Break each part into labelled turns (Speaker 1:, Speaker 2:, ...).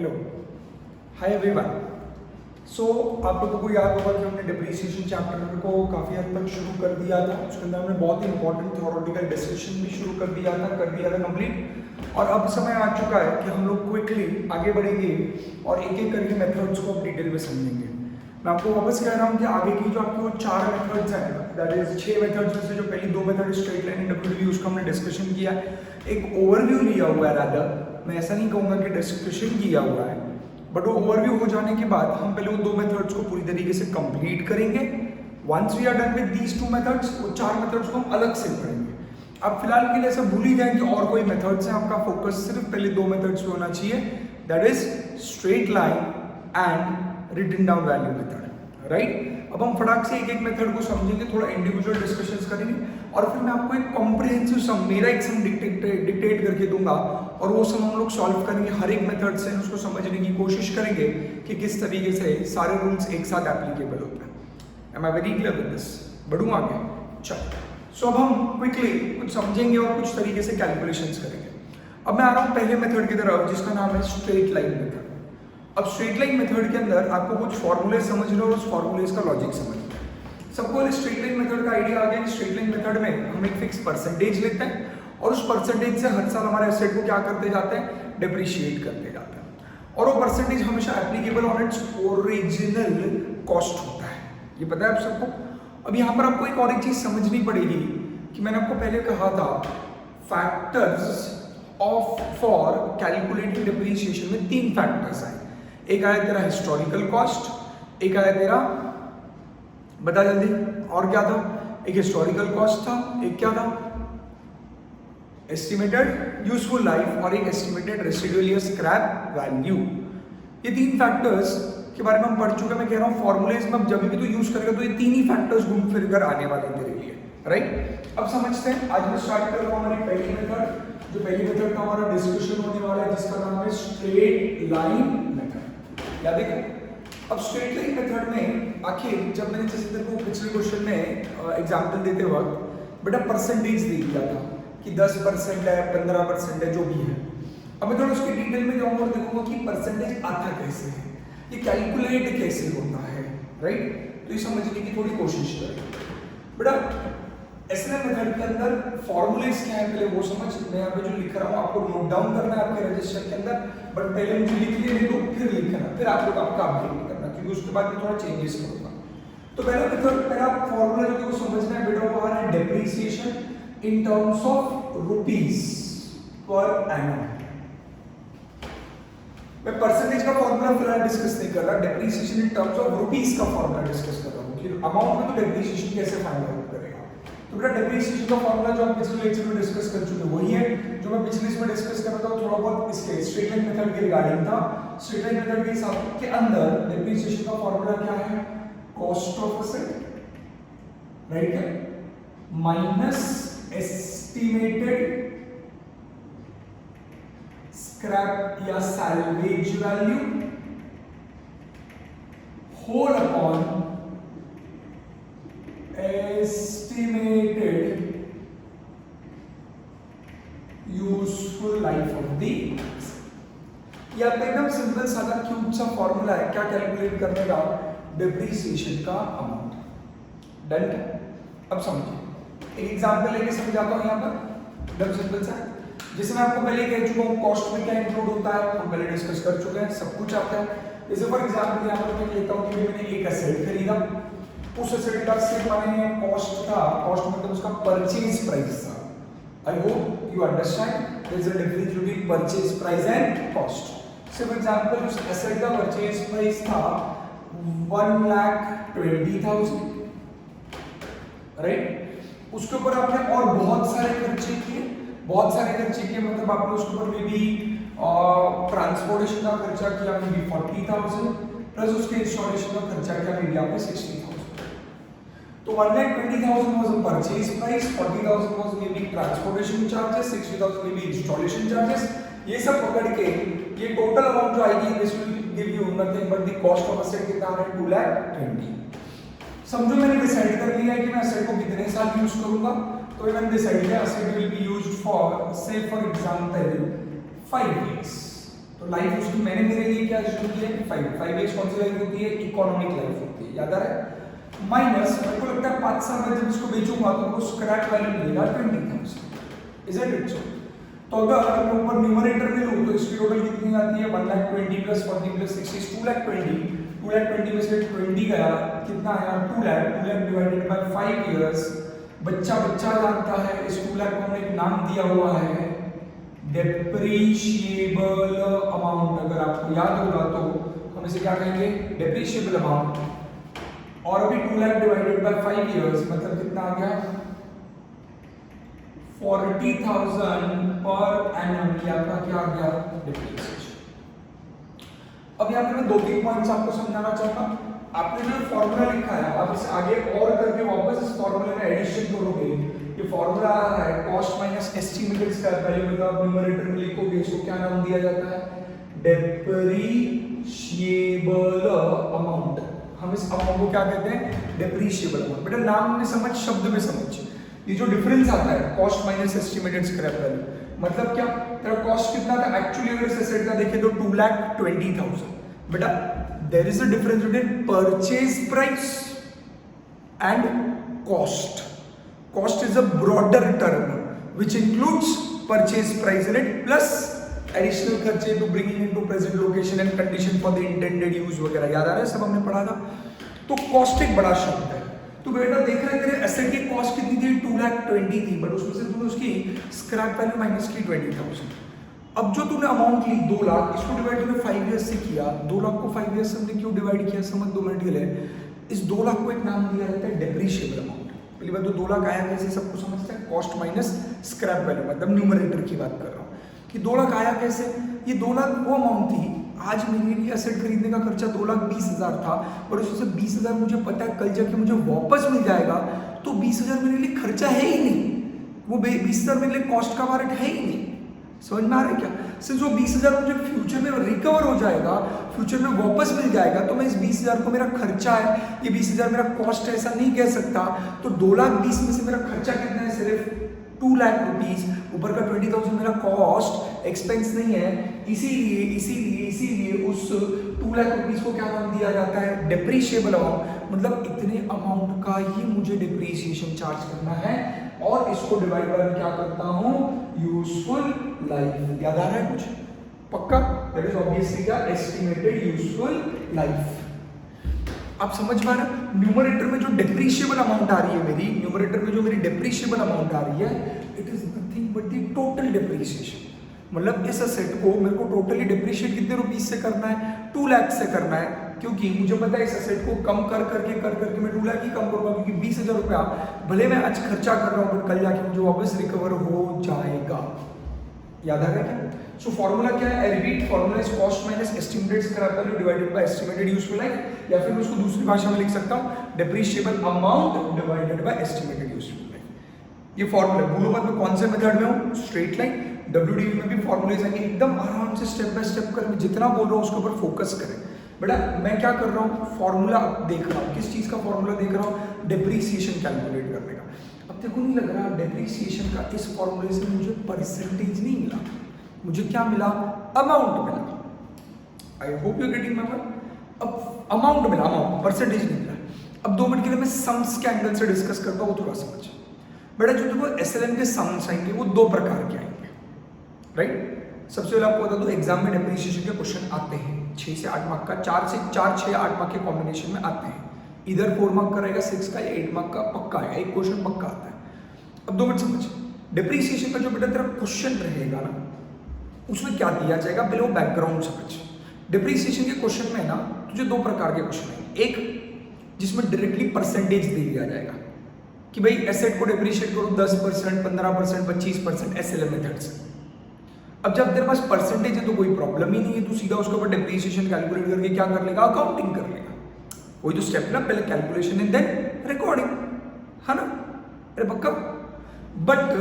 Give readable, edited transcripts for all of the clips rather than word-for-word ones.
Speaker 1: Hello, hi everyone. सो आप लोगों को याद होगा कि हमने डिप्रिसिएशन चैप्टर को काफ़ी हद तक शुरू कर दिया था। उसके अंदर हमने बहुत ही इंपॉर्टेंट थ्योरेटिकल डिस्कशन भी शुरू कर दिया था कंप्लीट। और अब समय आ चुका है कि हम लोग क्विकली आगे बढ़ेंगे और एक एक करके मेथड्स को अब डिटेल में समझेंगे। मैं आपको वापस कह रहा हूँ कि आगे की जो आपके वो 4 मेथड्स हैं, दैट इज 6 मेथड्स में से जो पहली 2 मेथड स्ट्रेट लाइन इंटरप्रेटिव उसका हमने डिस्कशन किया, एक ओवरव्यू लिया हुआ है। रादर मैं ऐसा नहीं कहूँगा कि डिस्कशन किया हुआ है, बट वो ओवरव्यू हो जाने के बाद हम पहले वो 2 मेथड्स को पूरी तरीके से कंप्लीट करेंगे। Once we are done with these 2 methods, वो 4 मेथड्स को हम अलग से पढ़ेंगे। अब फिलहाल के लिए ऐसा भूल ही जाए कि और कोई मेथड्स हैं, आपका फोकस सिर्फ पहले 2 मेथड्स पे होना चाहिए, that is straight line and written down value method, right. अब हम फटाक से एक एक मेथड को समझेंगे, थोड़ा इंडिविजुअल डिस्कशंस करेंगे और फिर मैं आपको एक कॉम्प्रिहेंसिव सम, मेरा एक सम डिक्टेट करके दूंगा और वो सम हम लोग सॉल्व करेंगे। हर एक मेथड से उसको समझने की कोशिश करेंगे कि किस तरीके से सारे रूल्स एक साथ एप्लीकेबल होते हैं। Am I very clear with this? बढ़ूँ आगे? चलो, सो अब हम क्विकली कुछ समझेंगे और कुछ तरीके से कैलकुलेशंस करेंगे। अब मैं आ रहा हूँ पहले मेथड की तरफ, जिसका नाम है स्ट्रेट लाइन मेथड। अब स्ट्रेट लाइन मेथड के अंदर आपको कुछ फॉर्मूले समझ लो और उस फॉर्मूलेज का लॉजिक समझ लो। सबको स्ट्रेट लाइन मेथड का आइडिया आ गया कि स्ट्रेट लाइन मेथड में हम एक फिक्स परसेंटेज लेते हैं और उस परसेंटेज से हर साल हमारे एसेट को क्या करते जाते हैं, डिप्रिशिएट करते जाते हैं। और वो परसेंटेज हमेशा applicable on its original cost होता है, ये पता है आप सबको। अब यहाँ पर आपको एक और एक चीज समझनी पड़ेगी कि मैंने आपको पहले कहा था factors of for calculating depreciation में 3 फैक्टर्स आए। एक आया तेरा हिस्टोरिकल कॉस्ट, एक आया तेरा, बता जल्दी, और क्या था? एक हिस्टोरिकल कॉस्ट था, एक क्या था, एस्टिमेटेड यूजफुल लाइफ और एक एस्टिमेटेड रेसिडुअल या स्क्रैप वैल्यू। ये 3 फैक्टर्स के बारे में हम पढ़ चुके हैं। मैं कह रहा हूँ फॉर्मूलेज में जब भी तो यूज करेगा तो ये 3 ही फैक्टर्स घूम फिर कर आने वाले हैं तेरे लिए, राइट। अब समझते हैं, आज मैं स्टार्ट कर रहा हूँ हमारी पहली मेथड। जो पहली मेथड का हमारा डिस्कशन होने वाला है, जिसका नाम है स्ट्रेट लाइन मेथड। याद है? अब स्ट्रेट लाइन मेथड में आखिर जब मैंने जैसे तेरे को पिछले क्वेश्चन में एग्जांपल देते वक्त बेटा परसेंटेज दे दिया था कि 10% है, 15% है, जो भी है। अब मैं थोड़ा उसकी डिटेल में जाऊंगा और देखूंगा कि परसेंटेज आता कैसे है, ये कैलकुलेट कैसे होता है, राइट। तो ये समझने की थोड़ी कोशिश करें बेटा। एसएलएम मेथड के अंदर फॉर्मूलेज क्या है पहले वो समझ। मैं यहाँ पे जो लिख रहा हूँ आपको नोट डाउन करना है आपके रजिस्टर के अंदर, बट पहले मुझे लिख लेने दो फिर लिखना, फिर आप लोग आपका अपडेट करना, क्योंकि उसके बाद मैं थोड़ा चेंजेस करूंगा। तो पहला मेथड, पहला फॉर्मूला जो को समझना है बेटा वो है depreciation in terms of rupees per annum. मैं परसेंटेज का फॉर्मूला फिलहाल डिस्कस नहीं कर रहा, depreciation in terms of rupees का फॉर्मूला डिस्कस कर रहा हूँ कि अमाउंट में तो डेप्रिसिएशन कैसे फाइंड आउट करेगा। तो बेटा डेप्रिसिएशन का फॉर्मूला जो हम पिछले लेक्चर में डिस्कस कर चुके वही है जो मैं पिछले इसमें डिस्कस कर रहा था, थोड़ा बहुत इसके स्ट्रेट लाइन मेथड के रिगार्डिंग था। स्ट्रेट लाइन मेथड के हिसाब के अंदर डेप्रिसिएशन का फॉर्मूला क्या है, कॉस्ट ऑफ एसेट, राइट है, माइनस एस्टिमेटेड स्क्रैप या salvage value whole upon estimated useful life of the ये आपका एकदम सिंपल सादा क्यूब सा फॉर्मूला है क्या कैलकुलेट करने का, डिप्रिसिएशन का अमाउंट। डन? अब समझिए, एक एग्जांपल लेके समझाता हूँ यहाँ पर, एकदम सिंपल सा। जैसे मैं आपको पहले कह चुका हूँ कॉस्ट में क्या इंक्लूड होता है, हम पहले डिस्कस कर चुके हैं, सब कुछ आता है। जैसे फॉर एग्जांपल यहाँ पर मैं लेता हूँ कि मैंने एक एसेट खरीदा, उस एसेट का सिर्फ माने कॉस्ट था, कॉस्ट मतलब उसका परचेज प्राइस था। I hope you understand there is a difference between purchase price and cost. सिर्फ एग्जांपल उस एसेट का परचेज प्राइस था 1,20,000, राइट। उसके ऊपर आपने और बहुत सारे खर्चे किए, बहुत सारे खर्चे किए मतलब आपने उसके ऊपर मे बी ट्रांसपोर्टेशन का खर्चा किया मे बी 40,000 प्लस उसके इंस्टॉलेशन का खर्चा किया मे बी आपने 60,000। तो 1,20,000 was a purchase price, 40,000 was maybe transportation charges, 60,000 maybe installation charges। ये सब पकड़ के ये टोटल अमाउंट जो आएगी this will give you nothing but the cost of asset कितना है 2,20,000। समझो मैंने डिसाइड कर लिया है कि मैं asset को कितने साल यूज करूंगा, तो मैंने डिसाइड किया asset will be used for say for example 5 years। तो लाइफ उसकी मैंने मेरे लिए क्या शुरू की है 5 इयर्स कौन सी लाइफ होती है इकोनॉमिक लाइफ होती है याद आ रहा है माइनस मेरे को लगता है 5 साल में जब इसको बेचूंगा तो मेरे को स्क्रैप वैल्यू मिलेगा 20,000 इज इट इट सो तो अगर मैं ऊपर न्यूमरेटर में लूं तो इसकी टोटल कितनी आती है 1,20,000 प्लस 40 प्लस 60 2,20,000 में से 20 गया कितना आया 2 लाख डिवाइडेड बाय 5 इयर्स बच्चा जानता है इस 2 लाख को हमने एक नाम दिया हुआ है डेप्रीशिएबल अमाउंट अगर आपको याद होगा तो हम इसे क्या कहेंगे डेप्रीशिएबल अमाउंट और अभी 2 लाख डिवाइडेड बाय 5 इयर्स मतलब कितना आ गया 40,000 पर एनम ये आपका क्या आ गया डेप्रीशिएशन। अब यहाँ पे मैं 2-3 पॉइंट्स आपको समझाना चाहूंगा आपने जो फॉर्मूला लिखा है आप इसे आगे और करके वापस इस फॉर्मूले में एडिशन करोगे ये फॉर्मूला आ रहा है cost minus estimated scrap value मतलब आप न्यूमरेटर में लिखोगे इसको क्या नाम दिया जाता है डेप्रीशिएबल अमाउंट हम इस अमाउंट को क्या कहते हैं डेप्रीशिएबल अमाउंट बेटा नाम में समझ शब्द में समझ ये जो डिफरेंस आता है cost minus estimated scrap value मतलब क्या तेरा कॉस्ट कितना था एक्चुअली अगर इस एसेट का देखें तो 2,20,000 बेटा there is a difference between purchase price and cost. Cost is a broader term which includes purchase price in it plus additional खर्चे to bringing into present location and condition for the intended use वगैरह याद आ रहा है सब हमने पढ़ा था तो cost एक बड़ा शब्द है तो बेटा देख रहे तेरे एसेट की कॉस्ट कितनी थी 2,20,000 थी बट उसमें से तूने उसकी स्क्रैप वैल्यू माइनस की 20,000 अब जो तूने अमाउंट ली 2 लाख इसको डिवाइड तूने 5 इयर्स से किया 2 लाख को 5 इयर्स से हमने क्यों डिवाइड किया समझ 2 मिनट के लिए इस 2 लाख को एक नाम दिया जाता है डेप्रीशिएबल अमाउंट पहली बात तो 2 लाख आया कैसे सबको समझता है कॉस्ट माइनस स्क्रैप वैल्यू मतलब न्यूमरेटर की बात कर रहा हूँ कि 2 लाख आया कैसे ये 2 लाख वो अमाउंट थी आज मेरे लिए एसेट खरीदने का खर्चा 2,20,000 था और उसमें से 20,000 मुझे पता है कल जाके मुझे वापस मिल जाएगा तो 20,000 मेरे लिए खर्चा है ही नहीं वो 20,000 मेरे लिए कॉस्ट का पार्ट है ही नहीं समझ में आ रहा है क्या सिर्फ वो 20,000 मुझे फ्यूचर में रिकवर हो जाएगा फ्यूचर में वापस मिल जाएगा तो मैं इस 20,000 को मेरा खर्चा है ये 20,000 मेरा कॉस्ट है ऐसा नहीं कह सकता तो 2,20,000 में से मेरा खर्चा कितना है सिर्फ 2 लाख रुपीस ऊपर का 20,000 मेरा कॉस्ट एक्सपेंस नहीं है इसीलिए उस 2 लाख रुपीस को क्या नाम दिया जाता है डेप्रीशिएबल अमाउंट मतलब इतने अमाउंट का ही मुझे डेप्रीशिएशन चार्ज करना है और इसको डिवाइड बाय क्या करता हूं यूजफुल लाइफ याद आ रहा है कुछ पक्का दैट इज ऑब्वियसली क्या एस्टिमेटेड यूजफुल लाइफ आप समझ पा रहे न्यूमरेटर में जो डेप्रीशिएबल अमाउंट आ रही है मेरी न्यूमरेटर में जो मेरी डेप्रीशिएबल अमाउंट आ रही है it is nothing but the total depreciation मतलब इस असेट को मेरे को टोटली डेप्रीशिएट कितने रुपीस से करना है 2 लाख से करना है क्योंकि मुझे पता है इस असेट को कम कर करके मैं 2 लाख ही कम करूंगा क्योंकि 20,000 रुपया भले मैं आज खर्चा कर रहा हूँ बट कल जाके मुझे वापस रिकवर हो जाएगा याद आ रहा है क्या सो फॉर्मूला क्या है I repeat formula is cost minus estimated scrap value divided by estimated useful life या फिर मैं उसको दूसरी भाषा में लिख सकता हूँ depreciable amount divided by estimated useful life ये फॉर्मूला भूलो मत मैं कौन से मेथड में हूँ स्ट्रेट लाइन WDV में भी फॉर्मूलेज आएंगे एकदम आराम से स्टेप बाय स्टेप कर मैं जितना बोल रहा हूँ उसके ऊपर फोकस करें बेटा मैं क्या कर रहा हूँ फॉर्मूला देख रहा हूँ किस चीज़ का फॉर्मूला देख रहा हूँ डेप्रीसिएशन कैलकुलेट करने का अब देखो नहीं लग रहा डेप्रीसिएशन का इस फॉर्मूले से मुझे परसेंटेज नहीं मिला मुझे क्या मिला अमाउंट मिला आई hope you getting my point अब अमाउंट मिला अमाउंट परसेंटेज नहीं मिला अब 2 मिनट के लिए मैं सम्स के एंगल से डिस्कस करता हूँ वो थोड़ा समझ बेटा जो देखो SLM के सम्स आएंगे वो 2 प्रकार के आएंगे राइट सबसे पहले आपको बता दो एग्जाम में डेप्रीशिएशन के क्वेश्चन आते हैं 6 से 8 मार्क का 4 से 4 6 8 मार्क के कॉम्बिनेशन में आते हैं इधर 4 मार्क का रहेगा 6 का या 8 मार्क का पक्का है एक क्वेश्चन पक्का आता है अब 2 मिनट समझ डेप्रीशिएशन का जो बेटा तेरा क्वेश्चन रहेगा ना उसमें क्या दिया जाएगा पहले वो बैकग्राउंड समझ डेप्रीशिएशन के क्वेश्चन में ना तुझे 2 प्रकार के क्वेश्चन आएंगे एक जिसमें डायरेक्टली परसेंटेज दे दिया जाएगा कि भाई एसेट को डेप्रीशिएट करो 10% 15% 25% SLM मेथड से अब जब तेरे पास परसेंटेज है तो कोई प्रॉब्लम ही नहीं है तू सीधा उसके ऊपर डेप्रीशिएशन कैलकुलेट करके क्या कर लेगा अकाउंटिंग कर लेगा वही तो स्टेप ना पहले कैलकुलेशन एंड देन रिकॉर्डिंग है ना अरे पक्का बट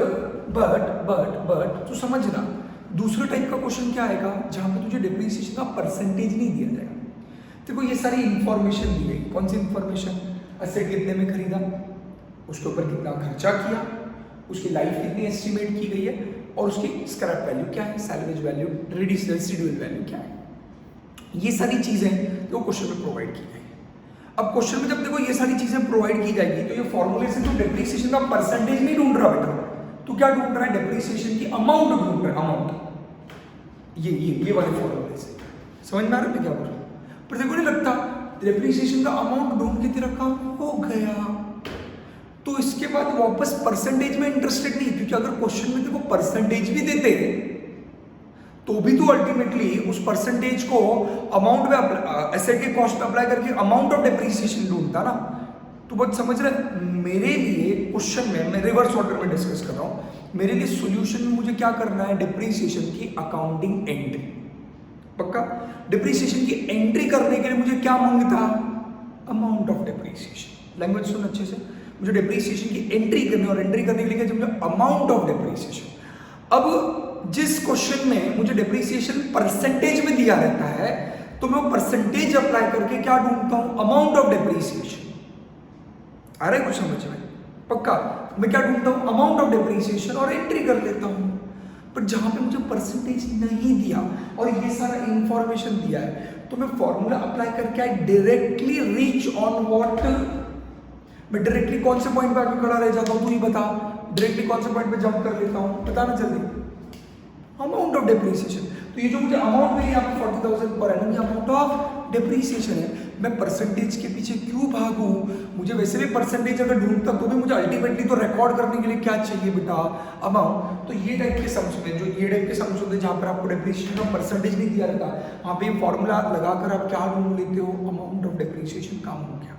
Speaker 1: तू समझना दूसरे टाइप का क्वेश्चन क्या आएगा जहां पे तुझे डेप्रीशिएशन का परसेंटेज नहीं दिया जाएगा देखो ये सारी इंफॉर्मेशन दी गई कौन सी इंफॉर्मेशन एसेट कितने में खरीदा उसके ऊपर कितना खर्चा किया उसकी लाइफ कितनी एस्टिमेट की गई है और उसकी स्क्रैप वैल्यू क्या है, सैल्वेज वैल्यू, रेसिडुअल वैल्यू क्या है। ये सारी चीजें तो क्वेश्चन में प्रोवाइड की गई। अब क्वेश्चन में जब देखो ये सारी चीजें प्रोवाइड की जाएगी तो ये फॉर्मूले से तो डेप्रिसिएशन का परसेंटेज नहीं ढूंढ रहा बेटा, तो क्या ढूंढ रहा है, डेप्रिसिएशन की अमाउंट ढूंढ रहा है, अमाउंट। ये वाले फॉर्मूले से समझ में आ रहा है क्या बोल रहा हूं। पर देखो नहीं लगता डेप्रिसिएशन का अमाउंट ढूंढ के तेरा काम हो गया, तो इसके बाद वापस परसेंटेज में इंटरेस्टेड नहीं, क्योंकि अगर क्वेश्चन में देखो परसेंटेज भी देते तो भी तो अल्टीमेटली उस परसेंटेज को अमाउंट में एसेट के कॉस्ट पे अप्लाई करके अमाउंट ऑफ डेप्रिसिएशन ढूंढता ना। तो बहुत समझ रहे, मेरे लिए क्वेश्चन में मैं रिवर्स ऑर्डर में डिस्कस कर रहा हूं, मेरे लिए सॉल्यूशन में मुझे क्या करना है, डेप्रिसिएशन की अकाउंटिंग एंट्री। पक्का, डेप्रिसिएशन की एंट्री करने के लिए मुझे क्या मांगता, अमाउंट ऑफ डेप्रिसिएशन। लैंग्वेज सुन अच्छे से, मुझे डेप्रिसिएशन की एंट्री करनी और एंट्री करने के लिए मुझे अमाउंट ऑफ डेप्रिसिएशन। अब जिस क्वेश्चन में मुझे डेप्रिसिएशन परसेंटेज में दिया रहता है तो मैं वो परसेंटेज अप्लाई करके क्या ढूंढता हूं, अमाउंट ऑफ डेप्रिसिएशन। आ रहा है कुछ समझ में? पक्का, मैं क्या ढूंढता हूं, अमाउंट ऑफ डेप्रिसिएशन और एंट्री कर देता हूं। पर जहां पे मुझे परसेंटेज नहीं दिया और ये सारा इंफॉर्मेशन दिया है तो मैं फॉर्मूला अप्लाई करके डायरेक्टली रीच ऑन व्हाट, मैं डायरेक्टली कौन से पॉइंट पे आके खड़ा रह जाता हूं, तू ही बता, डायरेक्टली कौन से पॉइंट पे जंप कर लेता हूं, बताना जल्दी, अमाउंट ऑफ डेप्रिसिएशन। तो ये जो मुझे अमाउंट मिली आपको 40,000 पर एनम, ये अमाउंट ऑफ डेप्रिसिएशन है। मैं परसेंटेज के पीछे क्यों भागूं, मुझे वैसे भी परसेंटेज अगर ढूंढता तो भी मुझे अल्टीमेटली तो रिकॉर्ड करने के लिए क्या चाहिए बेटा, अमाउंट। तो ये टाइप के सम्स में, जो ये टाइप के सम्स होते हैं जहां पर आपको डेप्रिसिएशन का परसेंटेज नहीं दिया रहता, वहां पे फॉर्मूला लगाकर आप क्या ढूंढ लेते हो, अमाउंट ऑफ डेप्रिसिएशन। काम हो गया।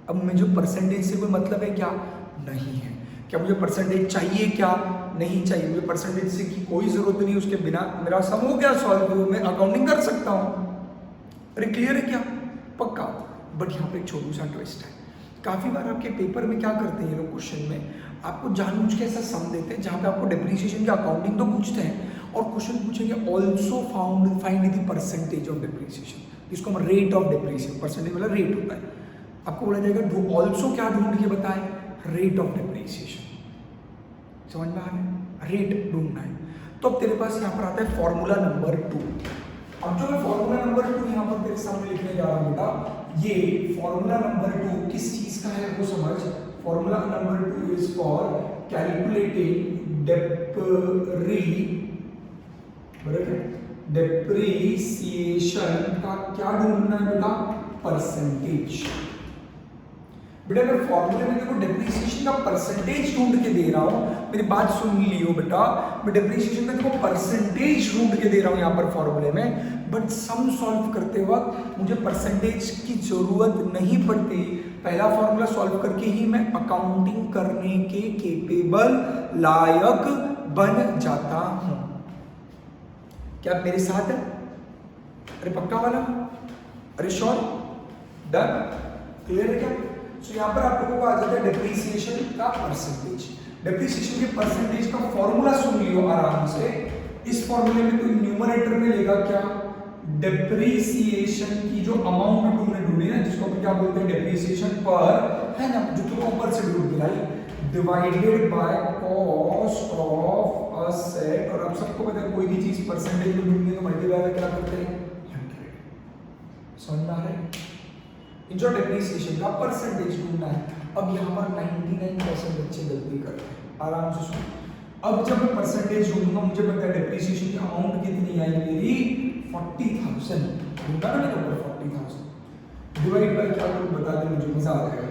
Speaker 1: अब मुझे परसेंटेज से कोई मतलब है क्या, नहीं है। क्या मुझे परसेंटेज चाहिए, क्या नहीं चाहिए, मुझे परसेंटेज से की कोई जरूरत नहीं, उसके बिना मेरा सम हो गया सॉल्व, मैं अकाउंटिंग कर सकता हूं। अरे क्लियर है क्या, पक्का। बट यहाँ पे एक छोटू सा ट्विस्ट है, काफी बार आपके पेपर में क्या करते हैं ये लोग, क्वेश्चन में आपको जानबूझ के ऐसा सम देते हैं जहाँ पे आपको डेप्रिसिएशन की अकाउंटिंग तो पूछते हैं और क्वेश्चन पूछेंगे also find the percentage of depreciation, जिसको हम रेट ऑफ डेप्रिसिएशन, परसेंटेज वाला रेट होता है, आपको बोला जाएगा ऑल्सो क्या ढूंढ के बताए, रेट ऑफ डेप्रिसिएशन। समझ में आ रहा है, रेट ढूंढना है। तो अब तेरे पास यहाँ पर आता है फॉर्मूला नंबर 2। अब जो मैं फॉर्मूला नंबर 2 यहाँ पर तेरे सामने लिखने जा रहा हूँ बेटा, ये फॉर्मूला नंबर 2 किस चीज का है वो समझ। Formula number 2 is for calculating depreciation का क्या ढूंढना है बेटा, परसेंटेज। बेटा मैं फॉर्मूले में देखो डेप्रिसिएशन का परसेंटेज ढूंढ के दे रहा हूं, मेरी बात सुन लियो बेटा, मैं डेप्रिसिएशन का देखो परसेंटेज ढूंढ के दे रहा हूं यहां पर फॉर्मूले में, बट सम सॉल्व करते वक्त मुझे परसेंटेज की जरूरत नहीं पड़ती। पहला फॉर्मूला सॉल्व करके ही मैं अकाउंटिंग करने के केपेबल, लायक बन जाता हूं। क्या आप मेरे साथ है? अरे पक्का वाला, अरे श्योर, डन, क्लियर है क्या? तो यहाँ पर आप लोगों को आ जाता है डेप्रिसिएशन का परसेंटेज। डेप्रिसिएशन के परसेंटेज का फॉर्मूला सुन लियो आराम से। इस फॉर्मूले में तो न्यूमरेटर में लेगा क्या, डेप्रिसिएशन की जो अमाउंट तुमने ढूंढी ना, जिसको अपन क्या बोलते हैं डेप्रिसिएशन पर, है ना, जो तुमने ऊपर से ढूंढ दिलाई, divided by cost of asset. और आप सबको पता है कोई भी चीज परसेंटेज में ढूंढनी है तो मल्टीप्लाई में क्या करते हैं, 100। समझ में आ रहा है? जो डेप्रिसिएशन का परसेंटेज ढूंढना है। अब यहाँ पर 99% बच्चे गलती करते हैं, आराम से सुनो। अब जब मैं परसेंटेज ढूंढूंगा, मुझे पता है डेप्रिसिएशन की अमाउंट कितनी आई मेरी, 40,000। ढूंढा ना मैंने 40,000 डिवाइड बाय क्या करूँ बता दे, मुझे मजा आ जाएगा।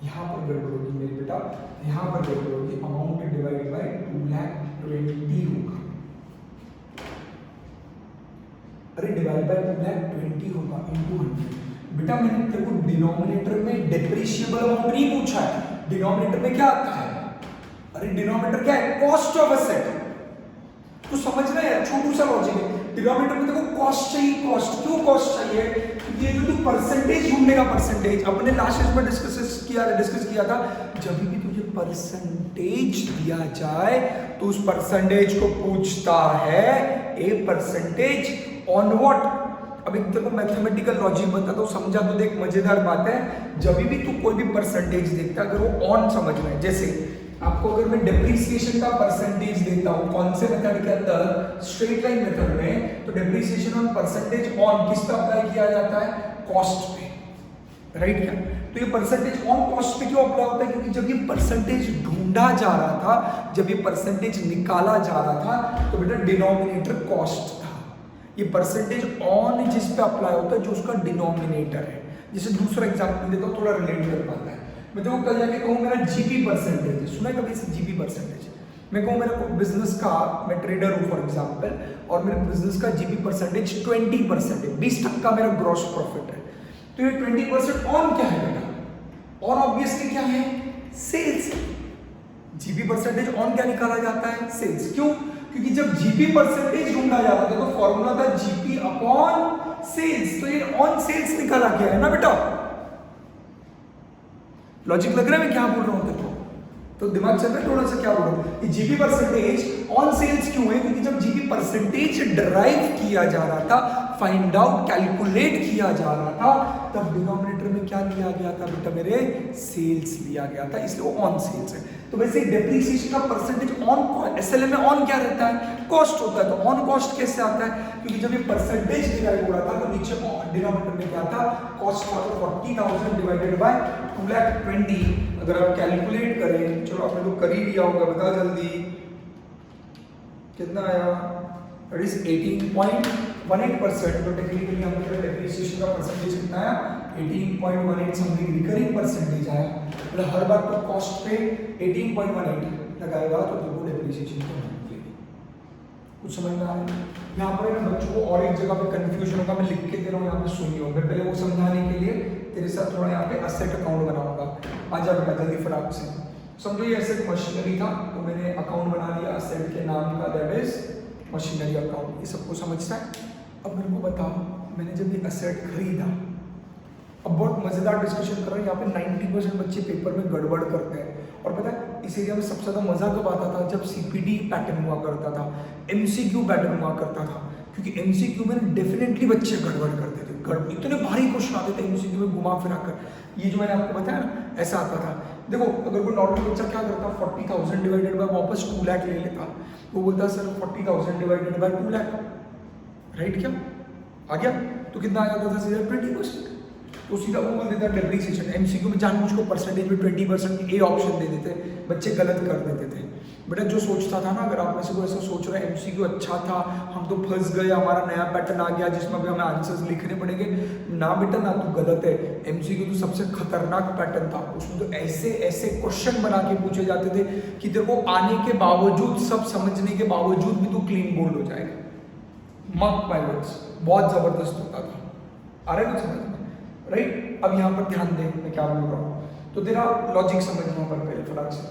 Speaker 1: यहाँ पर गड़बड़ होगी मेरी बेटा, यहाँ पर गड़बड़ होगी, अमाउंट डिवाइड बाय 2,20,000 होगा। अरे डिवाइड बाय 2,20,000 होगा इनटू 100। बेटा मैंने तेरे को डिनोमिनेटर में डेप्रिशिएबल अमाउंट नहीं पूछा है, डिनोमिनेटर में क्या आता है, अरे डिनोमिनेटर क्या है, कॉस्ट ऑफ एसेट। तो समझ रहा है यार, छोटू सा लॉजिक है। डिनोमिनेटर में देखो कॉस्ट चाहिए, कॉस्ट क्यों कॉस्ट चाहिए, ये जो तू परसेंटेज ढूंढने का परसेंटेज, अपने लास्ट में डिस्कस किया था, जब भी तुझे परसेंटेज दिया जाए तो उस परसेंटेज को पूछता है ए परसेंटेज ऑन व्हाट। अब एक तेरे को मैथमेटिकल लॉजिक बता दो, समझा तो देख, मजेदार बात है। जब भी तू कोई भी परसेंटेज देखता है, अगर वो ऑन समझना है, जैसे आपको अगर मैं डिप्रिसिएशन का परसेंटेज देता हूं कौन से मेथड के अंदर, स्ट्रेट लाइन मेथड में, तो डिप्रिसिएशन ऑन परसेंटेज ऑन किस पे अप्लाई किया जाता है, कॉस्ट पे, राइट क्या? तो ये परसेंटेज ऑन कॉस्ट पे क्यों अप्लाई होता है, क्योंकि जब ये परसेंटेज ढूंढा जा रहा था, जब ये परसेंटेज निकाला जा रहा था, तो बेटा डिनोमिनेटर कॉस्ट था। ये परसेंटेज ऑन जिस पे अप्लाई होता है, जो उसका डिनोमिनेटर है। जैसे दूसरा एग्जांपल देता हूं, थोड़ा रिलेट कर पाता है। मैं तो कल जाके कहूँ मेरा जीपी परसेंटेज है, सुना है कभी से जीपी परसेंटेज? मैं कहूँ मेरा बिजनेस का, मैं ट्रेडर हूँ फॉर एग्जांपल, और मेरे बिजनेस का जीपी परसेंटेज 20% है, 20% मेरा ग्रॉस प्रॉफिट है। तो ये 20% ऑन क्या है बेटा? और ऑब्वियसली क्या है, सेल्स। जीपी परसेंटेज ऑन क्या निकाला जाता है, सेल्स। क्यों? क्योंकि जब जीपी परसेंटेज ढूंढा जा रहा था तो फॉर्मूला था जीपी अपॉन सेल्स, तो ये ऑन सेल्स निकाला गया है ना बेटा। लॉजिक लग रहा है मैं क्या बोल रहा हूं? देखो तो दिमाग चल रहा है थोड़ा सा, क्या बोल रहा हूं? जीपी परसेंटेज ऑन सेल्स क्यों है? क्योंकि जब जीपी परसेंटेज डिराइव किया जा रहा था, फाइंड आउट कैलकुलेट किया जा रहा था, तब डिनोमिनेटर में क्या लिया गया था बेटा मेरे, सेल्स लिया गया था, इसलिए वो ऑन सेल्स है। तो वैसे डिप्रिसिएशन का परसेंटेज ऑन, एसएलएम में ऑन क्या रहता है, कॉस्ट होता है। तो ऑन कॉस्ट कैसे आता है? क्योंकि जब ये परसेंटेज डिराइव हो रहा था तो नीचे डिनोमिनेटर में क्या था, कॉस्ट था। तो 40,000 डिवाइडेड बाय 2,20,000, अगर आप कैलकुलेट करें, चलो आपने तो कर ही लिया होगा, बताओ जल्दी कितना आया, इट इज 18.18%। तो टेक्निकली हमारा डिप्रिसिएशन का परसेंटेज कितना आया, 18.18 समथिंग रिकरिंग परसेंटेज आया। मतलब हर बार तो कॉस्ट पे 18.18 लगाएगा तो देखो डिप्रिसिएशन तो मिलेगी। कुछ समझ में आ रहा है? यहाँ पर ना बच्चों को और एक जगह पे कंफ्यूजन होगा, मैं लिख के दे रहा हूँ यहाँ पे, सुनियो। मैं पहले वो समझाने के लिए तेरे साथ थोड़ा यहाँ पे असेट अकाउंट बनाऊंगा। आजा बेटा जल्दी फटाक से। समझो ये एसेट मशीनरी था, तो मैंने अकाउंट बना लिया असेट के नाम का, दैट इज मशीनरी अकाउंट। ये सबको समझता है? अब मेरे को बताओ, मैंने जब ये असेट खरीदा, अब बहुत मजेदार डिस्कशन कर रहे हैं यहाँ पे। 90% बच्चे पेपर में गड़बड़ करते हैं, और पता है इस एरिया में सबसे ज्यादा मजा कब आता था, जब सीपीडी पैटर्न हुआ करता था, एमसीक्यू पैटर्न हुआ करता था। क्योंकि एमसीक्यू में डेफिनेटली बच्चे गड़बड़ करते थे, इतने भारी क्वेश्चन आते थे एमसीक्यू में घुमा फिरा कर। ये जो मैंने आपको बताया ना, ऐसा आता था। देखो अगर कोई नॉर्मल बच्चा क्या करता, 40,000 डिवाइडेड बाय वापस 2 लाख ले लेता, वो बोलता sir 40,000 divided by 2 lakh, right? क्या आ गया? तो कितना आ जाता था सीधा 20%। तो सीधा वो बोल देता डिप्रिसिएशन। एमसीक्यू में जानबूझ को परसेंटेज में 20% ए ऑप्शन दे देते, बच्चे गलत कर देते थे। बेटा जो सोचता था ना, अगर आप में से कोई ऐसा सोच रहा है एमसीक्यू अच्छा था, हम तो फंस गए, हमारा नया पैटर्न आ गया जिसमें अभी हमें आंसर्स लिखने पड़ेंगे, ना बेटा ना, तो गलत है। एमसीक्यू तो सबसे खतरनाक पैटर्न था, उसमें तो ऐसे ऐसे क्वेश्चन बना के पूछे जाते थे कि तेरे को आने के बावजूद, सब समझने के बावजूद भी तू क्लीन बोल्ड हो जाएगा। मार्क माय वर्ड्स, बहुत जबरदस्त होता था। आ रहा है कुछ समझ में? राइट? अब यहाँ पर ध्यान दे मैं क्या बोल रहा हूँ, तो तेरा लॉजिक समझना पर पहले फटाक से।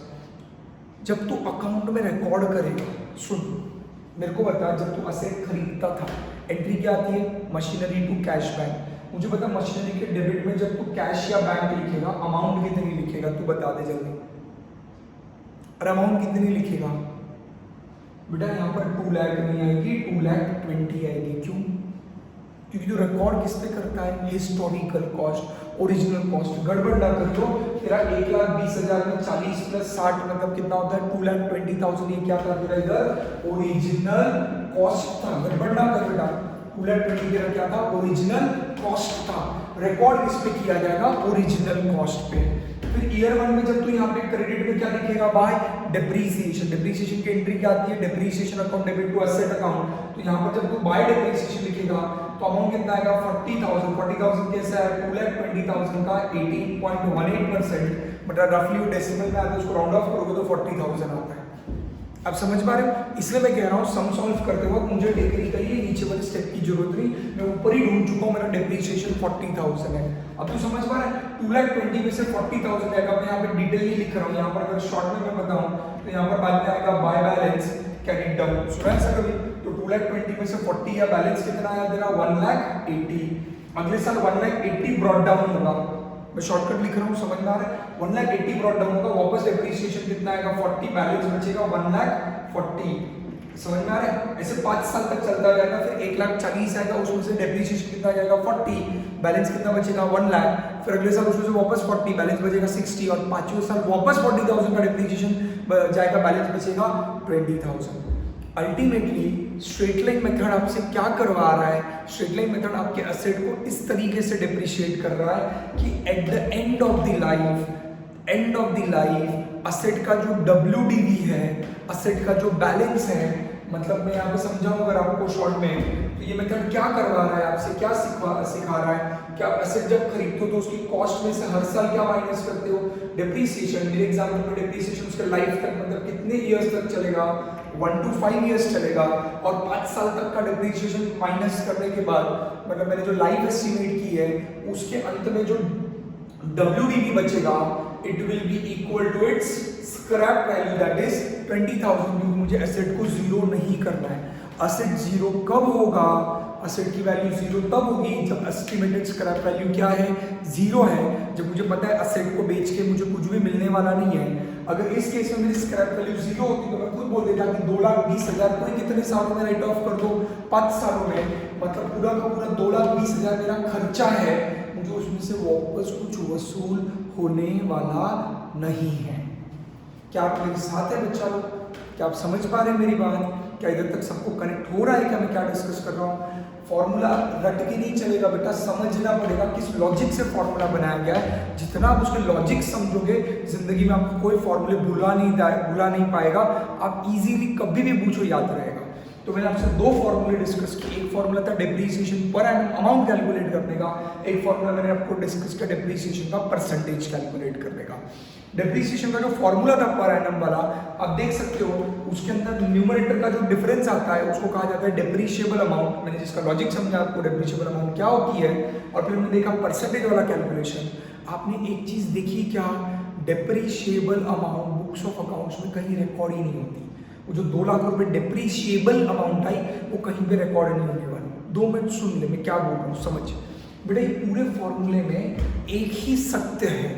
Speaker 1: जब तू अकाउंट में रिकॉर्ड करेगा, सुन मेरे को बता, जब तू असेट खरीदता था, एंट्री क्या आती है, मशीनरी टू कैश बैंक। मुझे बता मशीनरी के डेबिट में जब तू कैश या बैंक लिखेगा, अमाउंट कितनी लिखेगा, तू बता दे जल्दी। और अमाउंट कितनी लिखेगा बेटा? यहाँ पर 2 लाख नहीं आएगी, 2,20,000 आएगी। क्यों? क्योंकि जो रिकॉर्ड किस पे करता है, हिस्टोरिकल कॉस्ट, ओरिजिनल कॉस्ट। गड़बड़ ना कर दो, तेरा 1,20,000 में 40 प्लस 60 मतलब कितना होता है, 2,20,000। ये क्या था तेरा इधर, ओरिजिनल कॉस्ट था। गड़बड़ ना कर बेटा, 2,20,000 तेरा क्या था, ओरिजिनल कॉस्ट था। रिकॉर्ड किस पे किया जाएगा, ओरिजिनल कॉस्ट पे। फिर ईयर 1 में जब तू यहाँ पे क्रेडिट में क्या लिखेगा, बाय डिप्रिसिएशन। डिप्रिसिएशन की एंट्री क्या आती है, depreciation account debit to asset account. तो यहाँ पर जब तू बाय डिप्रिसिएशन लिखेगा तो अमाउंट कितना आएगा, 40,000। 40,000 कैसा है, 2,20,000 का 18.18%, मतलब रफली डेसिमल में आता है, उसको राउंड ऑफ करोगे तो 40,000 आता है। अब समझ पा रहे हो? इसलिए मैं कह रहा हूँ सम सॉल्व करते वक्त मुझे टेक्निकली नीचे वाले स्टेप की जरूरत नहीं, मैं ऊपर ही ढूंढ चुका हूँ, मेरा डिप्रिसिएशन 40,000 है। अब तू समझ पा रहा है, 2,20,000 में से 40,000 आएगा। मैं यहाँ पे डिटेल नहीं लिख रहा हूँ, यहाँ पर अगर शॉर्ट में मैं बताऊँ तो यहाँ पर बाद में आएगा बाय बैलेंस कैरिड डाउन। सुना है सर कभी? तो 2,20,000 में से 40 या बैलेंस कितना आया तेरा, 1,80,000। अगले साल 1,80,000 ब्रॉट डाउन होगा। मैं शॉर्टकट लिख रहा हूँ, समझ में आ रहा है? 1,80,000 ब्रॉट डाउन होगा, वापस डिप्रिसिएशन कितना आएगा, 40, बैलेंस बचेगा 1,40,000। समझ में आ रहा है? ऐसे 5 साल तक चलता जाएगा, फिर 1,40,000 आएगा, उसमें से डेप्रिसिएशन कितना जाएगा 40, बैलेंस कितना बचेगा 1 लाख, फिर अगले साल उसमें से वापस 40, बैलेंस बचेगा 60, और 5वें साल वापस 40,000 का डेप्रिसिएशन जाएगा, बैलेंस बचेगा 20,000। अल्टीमेटली स्ट्रेट लाइन मेथड आपसे क्या करवा रहा है? स्ट्रेट लाइन मेथड आपके एसेट को इस तरीके से डिप्रिशिएट कर रहा है कि eight the end of the life asset का जो WDV है, एसेट का जो बैलेंस है, मतलब मैं यहाँ पे समझाऊं अगर आपको शॉर्ट में, तो ये मेथड क्या करवा रहा है आपसे, क्या सिखा रहा है कि आप एसेट जब खरीदते हो तो उसकी कॉस्ट में से हर साल क्या माइनस करते हो? डेप्रिसिएशन। मेरे एग्जाम्पल में डेप्रिसिएशन उसके लाइफ तक, मतलब कितने ईयर्स तक चलेगा? 1 to 5 ईयर्स चलेगा, और 5 साल तक का डेप्रिसिएशन माइनस करने के बाद, मतलब मैंने जो लाइफ एस्टिमेट की है उसके अंत में जो WDV बचेगा, it will be equal to its scrap value, that is 20,000। क्योंकि मुझे एसेट को जीरो नहीं करना है। एसेट जीरो कब होगा? एसेट की वैल्यू जीरो तब होगी जब एस्टिमेटेड स्क्रैप वैल्यू क्या है? जीरो है। जब मुझे पता है एसेट को बेच के मुझे कुछ भी मिलने वाला नहीं है। अगर इस केस में मेरी स्क्रैप वैल्यू जीरो होती तो मैं खुद बोल देता कि 2,20,000 को कितने सालों में राइट ऑफ कर दो? 5 सालों में। मतलब पूरा का पूरा 2,20,000 मेरा खर्चा है, मुझे उसमें से वापस कुछ वसूल होने वाला नहीं है। क्या आप मेरे साथ है बच्चा लोग? क्या आप समझ पा रहे हैं मेरी बात? क्या इधर तक सबको कनेक्ट हो रहा है क्या मैं क्या डिस्कस कर रहा हूँ? फॉर्मूला रट के नहीं चलेगा बेटा, समझना पड़ेगा किस लॉजिक से फॉर्मूला बनाया गया है। जितना आप उसके लॉजिक समझोगे, जिंदगी में आपको कोई फॉर्मूले भुला नहीं पाएगा। आप इजीली कभी भी पूछो याद रहेगा। तो मैंने आपसे 2 फॉर्मूले डिस्कस किए। एक फॉर्मूला था depreciation per annum amount calculate करने का, एक फॉर्मूला मैंने आपको डिस्कस किया डेप्रिसिएशन का परसेंटेज कैलकुलेट करने का। डेप्रिसिएशन का जो फॉर्मूला था पर एनम वाला, आप देख सकते हो उसके अंदर न्यूमरेटर का जो डिफरेंस आता है उसको कहा जाता है डेप्रिशिएबल अमाउंट। मैंने जिसका लॉजिक समझा आपको डेप्रिशिएबल अमाउंट क्या होती है, और फिर हमने देखा परसेंटेज वाला कैलकुलेशन। आपने एक चीज देखी क्या? Depreciable amount books of accounts में कहीं रिकॉर्ड ही नहीं होती। वो जो 2 लाख रुपए डेप्रिशिएबल अमाउंट आई वो कहीं पे रिकॉर्ड नहीं होने वाली। 2 मिनट सुन ले मैं क्या बोल रहा हूँ, समझ बेटा। ये पूरे फॉर्मूले में एक ही सत्य है,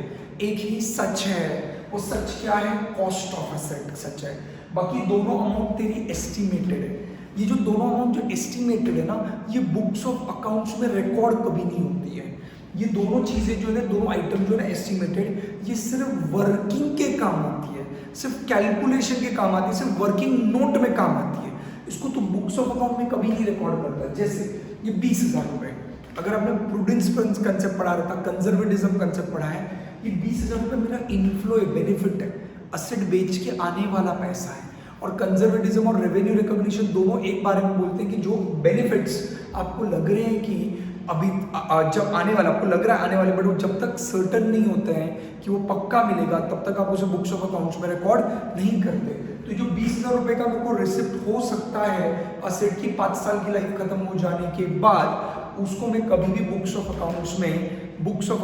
Speaker 1: एक ही सच है। वो सच क्या है? कॉस्ट ऑफ एसेट सच है। बाकी दोनों अमाउंट तेरी एस्टिमेटेड है। ये जो दोनों अमाउंट जो एस्टिमेटेड है ना, ये बुक्स ऑफ अकाउंट्स में रिकॉर्ड कभी नहीं होती है। ये दोनों चीजें जो है, दोनों आइटम जो है एस्टिमेटेड, ये सिर्फ वर्किंग के काम आती है, सिर्फ कैलकुलेशन के काम आती है, सिर्फ वर्किंग नोट में काम आती है। इसको तो बुक्स ऑफ अकाउंट में कभी नहीं रिकॉर्ड करता। जैसे ये 20,000 रुपए, अगर आपने प्रूडेंस कंसेप्ट पढ़ा रहा था, कंजर्वेटिज्म कंसेप्ट पढ़ा है, ये 20,000 रुपये मेरा इनफ्लो है, बेनिफिट है, एसेट बेच के आने वाला पैसा है। और कंजर्वेटिज्म और रेवेन्यू रिकॉग्निशन दोनों एक बारे में बोलते हैं कि जो बेनिफिट्स आपको लग रहे हैं कि अभी जब आने वाला, आपको लग रहा है आने वाले, बट वो जब तक सर्टन नहीं होते हैं कि वो पक्का मिलेगा, तब तक आप उसे बुक्स ऑफ अकाउंट्स में रिकॉर्ड नहीं करते। तो जो 20,000 रुपये का मेरे को रिसिप्ट हो सकता है एसेट की 5 साल की लाइफ खत्म हो जाने के बाद, उसको मैं कभी भी बुक्स ऑफ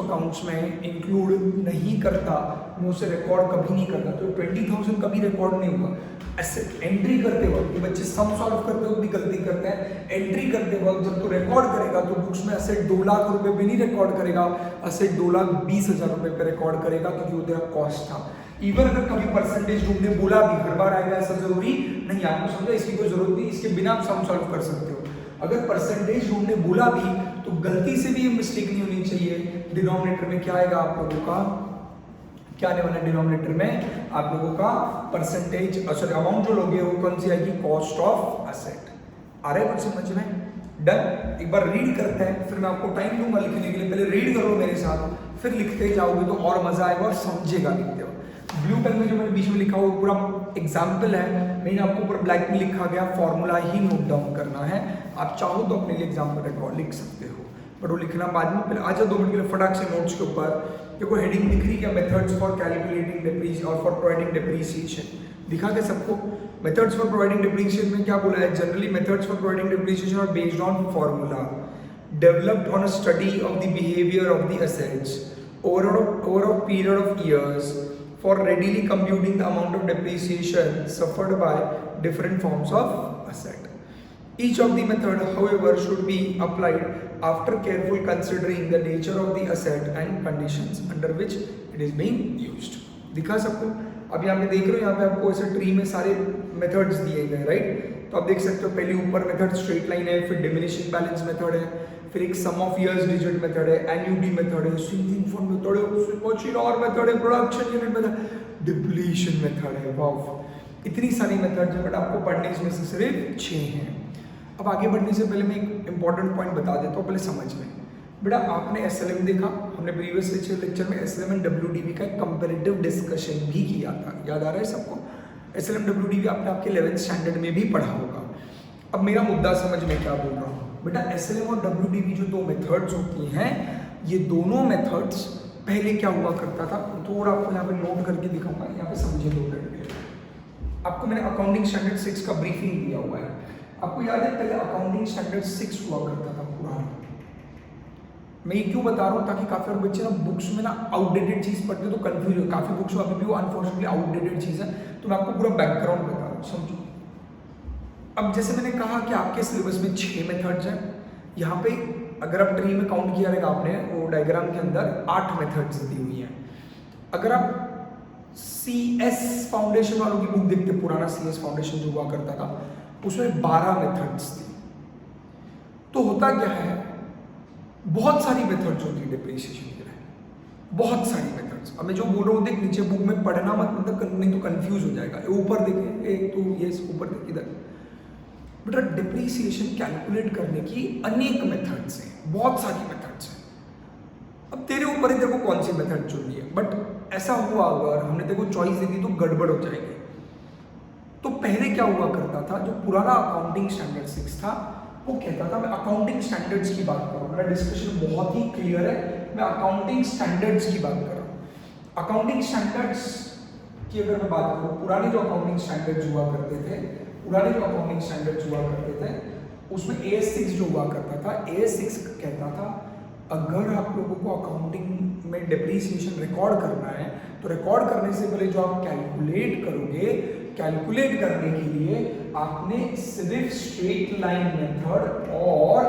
Speaker 1: अकाउंट्स में इंक्लूड नहीं करता, मैं उसे रिकॉर्ड कभी नहीं करता। तो 20,000 कभी रिकॉर्ड नहीं होगा। एसेट एंट्री करते वक्त, बच्चे सम सॉल्व करते वक्त भी गलती करते हैं। एंट्री करते वक्त जब तू रिकॉर्ड करेगा तो बुक्स में एसेट 2 लाख रुपए पे नहीं रिकॉर्ड करेगा, एसेट 2,20,000 रुपए पे रिकॉर्ड करेगा, क्योंकि वो तेरा कॉस्ट था। इवन अगर कभी परसेंटेज ढूंढने बोला भी, हर बार आएगा ऐसा जरूरी नहीं। आपको समझा, इसकी कोई जरूरत नहीं, इसके बिना आप सम सॉल्व कर सकते हो। अगर परसेंटेज ढूंढने बोला भी तो गलती से भी ये मिस्टेक नहीं होनी चाहिए। डिनोमिनेटर में क्या आएगा आप लोगों का, क्या आने वाला है डिनोमिनेटर में आप लोगों का? परसेंटेज, सॉरी अमाउंट जो लोगे वो कौन सी आएगी? Cost of asset. आ रहा है कुछ समझ में? डन। एक बार रीड करते हैं, फिर मैं आपको टाइम दूंगा लिखने के लिए। पहले रीड करो मेरे साथ, फिर लिखते जाओगे तो और मजा आएगा और समझेगा लिखते हो। ब्लू पेन में जो मैंने बीच में लिखा हुआ पूरा एग्जाम्पल है, मैंने आपको ऊपर ब्लैक में लिखा गया, फॉर्मूला ही नोट डाउन करना है। आप चाहो तो अपने लिए एग्जाम्पल रिकॉर्ड लिख सकते हो, बट वो लिखना बाद में। पहले आ जाओ 2 मिनट के लिए फटाक से नोट्स के ऊपर। देखो हेडिंग दिख रही है, मेथड्स फॉर कैलकुलेटिंग डेप्रिसिएशन और फॉर प्रोवाइडिंग डेप्रिसिएशन। दिखा के सबको? मेथड्स फॉर प्रोवाइडिंग डेप्रिसिएशन में क्या बोला है? Generally methods for providing depreciation are based on formula developed on a study of the behaviour of the assets over a period of years for readily computing the amount of depreciation suffered by different forms of asset. Each of the method, however, should be applied after careful considering the nature of the asset and conditions under which it is being used. दिखा सबको? अब यहाँ पे देख रहे हो, यहाँ पे आपको ऐसे ट्री में सारे मेथड्स दिए गए, राइट? तो आप देख सकते हो पहली ऊपर मेथड स्ट्रेट लाइन है, फिर डिमिनिशिंग बैलेंस मेथड है, फिर एक सम ऑफ इयर्स डिजिट मेथड है, एनयूडी मेथड है, स्विंगिंग फंड मेथड है, मशीन और मेथड है, production unit method, depletion method है। वाओ, इतनी सारी मेथड है, बट आपको पढ़ने इसमें से सिर्फ 6 हैं। अब आगे बढ़ने से पहले मैं एक इंपॉर्टेंट पॉइंट बता देता हूँ, पहले समझ लें। बेटा आपने एसएलएम देखा, हमने प्रीवियस लेक्चर में एसएलएम एंड डब्ल्यूडीवी का एक कंपैरेटिव डिस्कशन भी किया था, याद आ रहा है सबको? एसएलएम डब्ल्यूडीवी आपने आपके 11th स्टैंडर्ड में भी पढ़ा होगा। अब मेरा मुद्दा समझ में क्या बोल रहा हूँ बेटा, एसएलएम और डब्ल्यूडीवी जो दो मेथड्स होती हैं, ये दोनों मेथड्स पहले क्या हुआ करता था, थोड़ा आपको यहाँ पे नोट करके दिखाऊंगा, यहाँ पे समझे 2 मिनट। आपको मैंने अकाउंटिंग स्टैंडर्ड 6 का ब्रीफिंग दिया हुआ है। आपको याद है पहले अकाउंटिंग स्टैंडर्ड 6 हुआ करता था पुराना। मैं ये क्यों बता रहा हूँ, ताकि काफी और बच्चे ना बुक्स में ना आउटडेटेड चीज पढ़ते तो कंफ्यूज हो, काफी बुक्स में अभी भी वो अनफॉर्चुनेटली आउटडेटेड चीज है, तो मैं आपको पूरा बैकग्राउंड बता रहा हूँ, समझो। अब जैसे मैंने कहा कि आपके सिलेबस में 6 मेथड्स हैं, यहाँ पे अगर आप ट्री में काउंट किया रहेगा आपने, वो डायग्राम के अंदर 8 मेथड्स दी हुई हैं। अगर आप CS फाउंडेशन वालों की बुक देखते, पुराना CS फाउंडेशन जो हुआ करता था, उसमें 12 मेथड्स थी। तो होता क्या है, बहुत सारी मेथड्स होती है डिप्रिसिएशन के लिए, बहुत सारी मेथड्स। अब मैं जो बोल रहा हूँ देख, नीचे बुक में पढ़ना मत, मतलब नहीं तो कंफ्यूज हो जाएगा। ऊपर देखें, एक तो ये ऊपर देख, इधर बेटा डिप्रिसिएशन कैलकुलेट करने की अनेक मेथड्स हैं, बहुत सारी मेथड्स हैं। अब तेरे ऊपर ही देखो कौन सी मेथड चुननी है, बट ऐसा हुआ अगर हमने देखो चॉइस दे दी तो गड़बड़ हो जाएगी। तो पहले क्या हुआ करता था, जो पुराना अकाउंटिंग स्टैंडर्ड 6 था, वो कहता था, मैं अकाउंटिंग स्टैंडर्ड्स की बात कर रहा हूँ, मेरा डिस्कशन बहुत ही क्लियर है, मैं अकाउंटिंग स्टैंडर्ड्स की बात कर रहा हूँ। अकाउंटिंग स्टैंडर्ड्स की अगर मैं बात करूँ, पुराने जो अकाउंटिंग स्टैंडर्ड्स हुआ करते थे, उसमें AS6 जो हुआ करता था, AS6 कहता था अगर आप लोगों को अकाउंटिंग में डिप्रिसिएशन रिकॉर्ड करना है, तो रिकॉर्ड करने से पहले जो आप कैलकुलेट करोगे, कैलकुलेट करने के लिए आपने सिर्फ स्ट्रेट लाइन मेथड और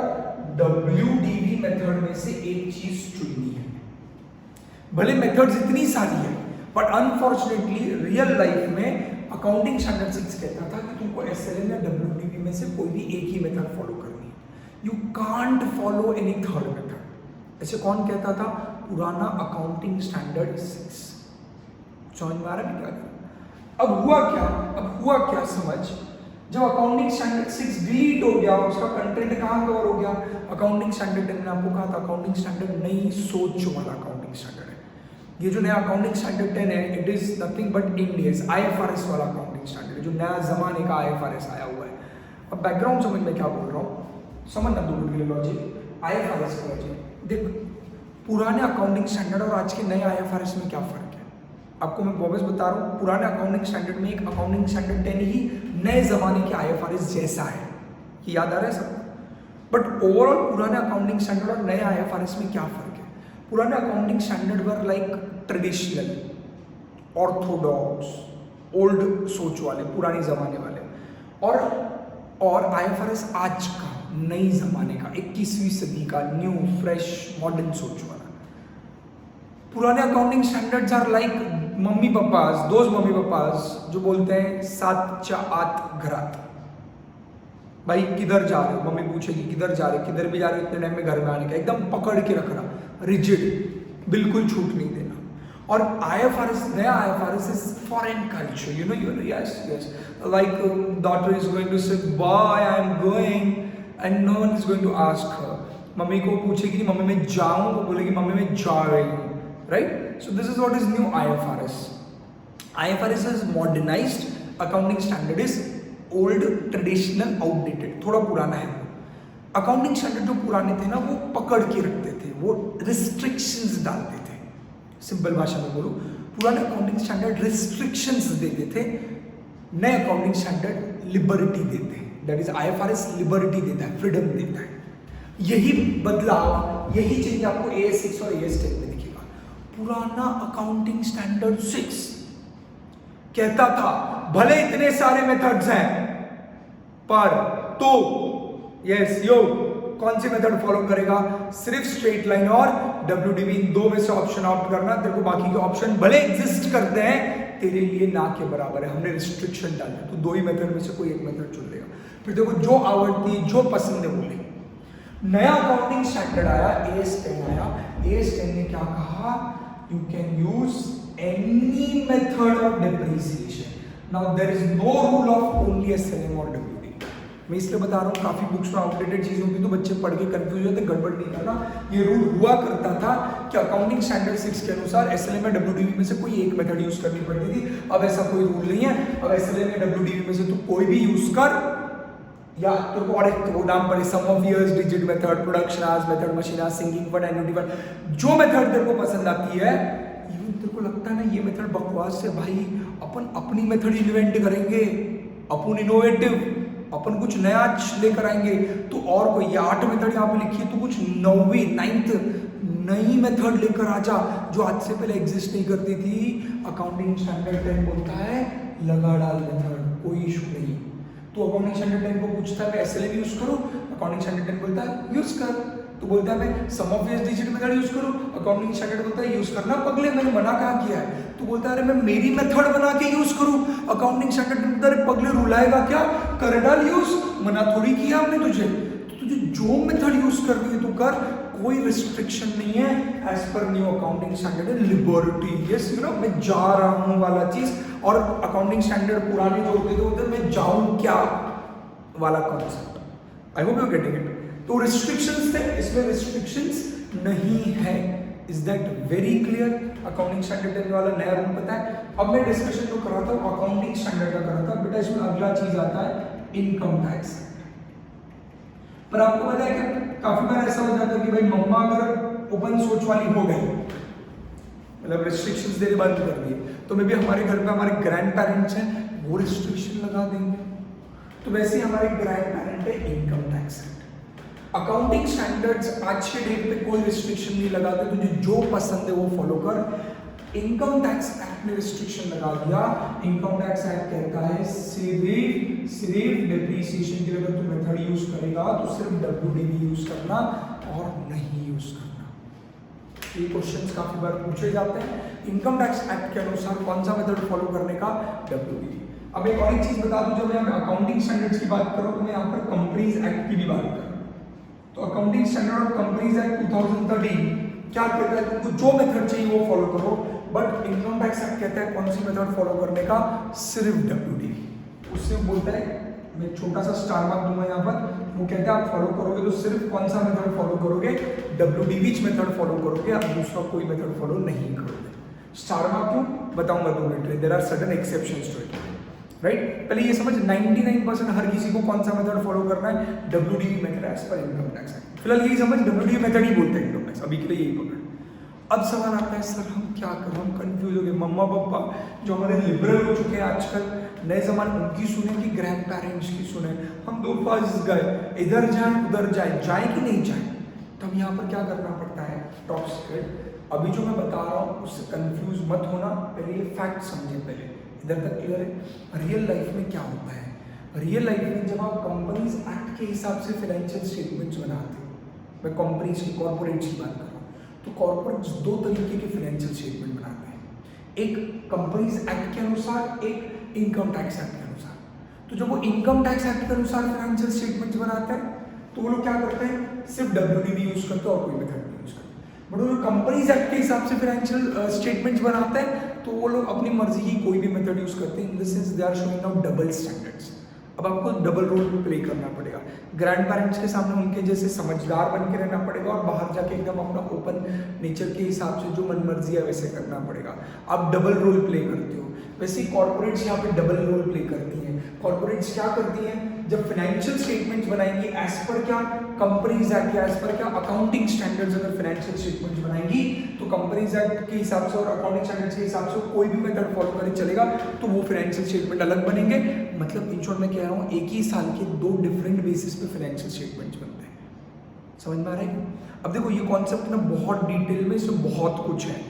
Speaker 1: WDV मेथड में से एक चीज चुननी है। भले मेथड्स इतनी सारी है, बट अनफॉर्चुनेटली रियल लाइफ में अकाउंटिंग स्टैंडर्ड 6 कहता था कि तुमको SLM या WDV में से कोई भी एक ही मेथड फॉलो करनी है, you can't follow any third method. ऐसे कौन कहता था? पुराना अकाउंटिंग स्टैंडर्ड 6। समझ में आ रहा है क्या? अब हुआ क्या समझ, जब अकाउंटिंग स्टैंडर्ड 6 डिलीट हो गया, उसका कंटेंट कहाँ कवर हो गया? अकाउंटिंग स्टैंडर्ड 10 ने आपको कहा था अकाउंटिंग स्टैंडर्ड नई सोच वाला अकाउंटिंग स्टैंडर्ड है। ये जो नया अकाउंटिंग स्टैंडर्ड 10 है, it is nothing but Indians IFRS वाला अकाउंटिंग स्टैंडर्ड, जो नया जमाने का IFRS आया हुआ है। अब बैकग्राउंड समझ में क्या बोल रहा हूँ, समझना 2 मिनट के लिए लॉजिक, IFRS का लॉजिक। देख, पुराने अकाउंटिंग स्टैंडर्ड और आज के नए IFRS में क्या फर्क है, आपको मैं वापस बता रहा हूँ। पुराने अकाउंटिंग स्टैंडर्ड में एक अकाउंटिंग स्टैंडर्ड 10 ही नए जमाने के IFRS जैसा है, ये याद आ रहा है सबको? बट ओवरऑल पुराने अकाउंटिंग स्टैंडर्ड और नए IFRS में क्या फर्क है? पुराने accounting standard were like traditional, Orthodox, old सोच वाले, पुराने जमाने वाले, और IFRS आज का, नई जमाने का, 21वीं सदी का, न्यू फ्रेश मॉडर्न सोच वाला। पुराने accounting standards are like mummy papas, those mummy papas जो बोलते हैं सातच्या आत घरात, भाई किधर जा रहे हो, मम्मी पूछेगी किधर जा रहे, किधर भी जा रहे, इतने टाइम में घर में आने का, एकदम पकड़ के रखना, रिजिड, बिल्कुल छूट नहीं देना। और IFRS, नया IFRS is foreign culture, you know, yes, like daughter is going to say bye, I am going, and no one is going to ask her. Mummy को पूछेगी मम्मी मैं जाऊं, वो बोलेगी मम्मी मैं जा रही हूँ, right? So this is what is new IFRS. IFRS is modernized, accounting standard is old, traditional, outdated, थोड़ा पुराना है। अकाउंटिंग स्टैंडर्ड जो पुराने थे ना, वो पकड़ के रखते थे, वो रिस्ट्रिक्शंस डालते थे। सिंपल भाषा में बोलो, पुराने अकाउंटिंग स्टैंडर्ड रिस्ट्रिक्शंस देते थे, नए अकाउंटिंग स्टैंडर्ड लिबर्टी देते हैं। दैट इज IFRS लिबर्टी देता है, फ्रीडम देता है। यही बदलाव, यही चीज आपको AS6 और AS10 में दिखेगा। पुराना अकाउंटिंग स्टैंडर्ड 6 कहता था भले इतने सारे मेथड्स हैं, पर तो यस यो कौन सी मेथड फॉलो करेगा? सिर्फ स्ट्रेट लाइन और WDV, इन दो में से ऑप्शन आउट करना। तेरे को बाकी के ऑप्शन भले एग्जिस्ट करते हैं, तेरे लिए ना के बराबर है। हमने रिस्ट्रिक्शन डाला, तो दो ही मेथड में से कोई एक मेथड चुन लेगा। फिर देखो जो आवड़ती है, जो पसंद है वो ले। नया अकाउंटिंग स्टैंडर्ड आया, AS10 आया। AS10 ने क्या कहा, you can use any method of depreciation. Now there is no rule of only SLM और WD। मैं इसलिए बता रहा हूँ, काफी बुक्स में आउटडेटेड चीज होती है तो बच्चे पढ़ के कंफ्यूज होते, गड़बड़ नहीं करना। ये रूल हुआ करता था कि अकाउंटिंग स्टैंडर्ड 6 के अनुसार SLM या WDV में से कोई एक मेथड यूज करनी पड़ती थी। अब ऐसा कोई रूल नहीं है, अब SLM या WDV में से तू कोई भी यूज कर, या तो और एक तो नाम पड़े, sum of years, digit method, production hours method, machine hours, sinking fund, annuity fund, जो मेथड तेरे को पसंद आती है। इवन तेरे को लगता है ना ये मेथड बकवास है, भाई अपन अपनी मेथड इन्वेंट करेंगे, अपन इनोवेटिव, अपन कुछ नया लेकर आएंगे। तो और कोई ये 8 मेथड यहाँ पे लिखी है, तो कुछ 9वीं 9th नई मेथड लेकर आ जा जो आज से पहले एग्जिस्ट नहीं करती थी। अकाउंटिंग स्टैंडर्ड 10 बोलता है लगा डाल मेथड, कोई इशू नहीं। तो अकाउंटिंग स्टैंडर्ड 10 को पूछता है मैं SLM यूज करूं, अकाउंटिंग स्टैंडर्ड 10 बोलता है यूज कर। तो बोलता है मैं sum of years digit method use करूं, अकाउंटिंग स्टैंडर्ड बोलता है यूज करना पगले, मैंने मना कहाँ किया है। तो बोलता है अरे मैं मेरी मेथड बना के यूज करूं, अकाउंटिंग स्टैंडर्ड बोलता है पगले रुलाएगा क्या, कर डाल यूज, मना थोड़ी किया हमने तुझे। तो तुझे जो मेथड यूज करनी है तू कर, कोई रिस्ट्रिक्शन नहीं है। As per new accounting standard liberty, yes you know, मैं जा रहा हूं वाला चीज। और अकाउंटिंग स्टैंडर्ड पुराने जो होते थे उधर मैं जाऊं क्या वाला concept. I hope you getting it. तो रिस्ट्रिक्शंस थे, इसमें रिस्ट्रिक्शंस नहीं है। Is that very clear? Accounting standard 10 वाला नया रूल पता है। अब मैं डिस्कशन जो कर रहा था अकाउंटिंग स्टैंडर्ड का कर रहा था, बेटा इसमें अगला चीज आता है इनकम टैक्स। पर आपको पता है कि काफी बार ऐसा हो जाता है कि भाई मम्मा अगर ओपन सोच वाली हो गई, मतलब रिस्ट्रिक्शंस देने बंद कर दिए, तो मे भी हमारे घर में हमारे ग्रैंड पेरेंट्स हैं, वो रिस्ट्रिक्शन लगा देंगे। तो वैसे ही हमारे ग्रैंड पेरेंट है income tax act. Accounting standards आज के डेट पे कोई रिस्ट्रिक्शन नहीं लगाते, तुझे जो पसंद है वो फॉलो कर। इनकम टैक्स एक्ट ने रिस्ट्रिक्शन लगा दिया। इनकम टैक्स एक्ट कहता है सिर्फ डिप्रिसिएशन के लिए अगर तू मेथड यूज करेगा तो सिर्फ WDV यूज करना और नहीं यूज करना। ये क्वेश्चंस काफी बार पूछे जाते हैं। इनकम टैक्स एक्ट के अनुसार कौन सा मेथड फॉलो करने का, WDV। अब एक और एक चीज बता दूं, जब मैं यहाँ पे अकाउंटिंग स्टैंडर्ड्स की बात करूं तो मैं यहाँ पर कंपनीज एक्ट की भी बात करूं। तो अकाउंटिंग स्टैंडर्ड और कंपनीज एक्ट 2013 क्या कहता है, तुमको जो मेथड चाहिए वो फॉलो करो। बट इनकम टैक्स एक्ट कहता है कौन सी मेथड फॉलो करने का, सिर्फ WDV। उससे बोलता है, मैं छोटा सा स्टार मार्क दूंगा यहाँ पर, वो कहता है आप फॉलो करोगे तो सिर्फ कौन सा मेथड फॉलो करोगे, WDV मेथड फॉलो करोगे, आप दूसरा कोई मेथड फॉलो नहीं करोगे। स्टार मार्क क्यों बताऊंगा 2 मिनट में। There are certain exceptions to it, right. पहले ये समझ 99% हर किसी को कौन सा मेथड फॉलो करना है, WDV method as per income tax act. फिलहाल यही समझ, WDV मेथड ही बोलते हैं इनकम टैक्स, अभी के लिए यही पकड़। अब सवाल आता है सर हम क्या करें, हम कंफ्यूज हो गए। मम्मा पापा जो हमारे लिबरल हो चुके हैं आजकल, नए जमाने, उनकी सुने कि ग्रैंड पेरेंट्स की सुने, हम तो फंस गए, इधर जाए उधर जाए कि नहीं जाए। तो हम यहाँ पर क्या करना पड़ता है, टॉप सीक्रेट। अभी जो मैं बता रहा हूँ उससे कंफ्यूज मत होना, पहले ये फैक्ट समझे, पहले इधर तक क्लियर है। रियल लाइफ में क्या होता है, रियल लाइफ में जब आप कंपनीज एक्ट के हिसाब से फाइनेंशियल स्टेटमेंट्स बनाते हो, मैं कंपनीज की, कॉर्पोरेट्स की बात कर रहा हूँ, तो कॉर्पोरेट्स 2 तरीके के फाइनेंशियल स्टेटमेंट बनाते हैं, एक कंपनीज एक्ट के अनुसार, एक इनकम टैक्स एक्ट के अनुसार। तो जब वो इनकम टैक्स एक्ट के अनुसार फाइनेंशियल स्टेटमेंट्स बनाते हैं तो वो लोग क्या करते हैं, सिर्फ WDV यूज करते हैं और कोई मेथड नहीं यूज करते। बट वो कंपनीज एक्ट के हिसाब से फाइनेंशियल स्टेटमेंट्स बनाते हैं तो वो लोग अपनी मर्जी की कोई भी मेथड यूज करते हैं। In the sense they are showing out double standards. अब आपको डबल रोल प्ले करना पड़ेगा, ग्रैंड पेरेंट्स के सामने उनके जैसे समझदार बन के रहना पड़ेगा और बाहर जाके एकदम अपना ओपन नेचर के हिसाब से जो मन मर्जी है वैसे करना पड़ेगा। आप डबल रोल प्ले करते हो। वैसे ही कॉर्पोरेट्स यहाँ पे डबल रोल प्ले करती हैं। कॉर्पोरेट्स क्या करती हैं, जब फाइनेंशियल स्टेटमेंट्स बनाएंगी एज पर क्या, कंपनीज एक्ट एज पर क्या, अकाउंटिंग स्टैंडर्ड्स, अगर फाइनेंशियल स्टेटमेंट्स बनाएंगी तो कंपनीज एक्ट के हिसाब से और अकाउंटिंग स्टैंडर्ड्स के हिसाब से कोई भी मेथड फॉलो करे चलेगा, तो वो फाइनेंशियल स्टेटमेंट अलग बनेंगे। मतलब इन शॉर्ट मैं कह रहा हूँ एक ही साल के 2 डिफरेंट बेसिस पे फाइनेंशियल स्टेटमेंट्स बनते हैं। समझ में आ रहा है? अब देखो ये कॉन्सेप्ट ना बहुत डिटेल में, इसमें बहुत कुछ है,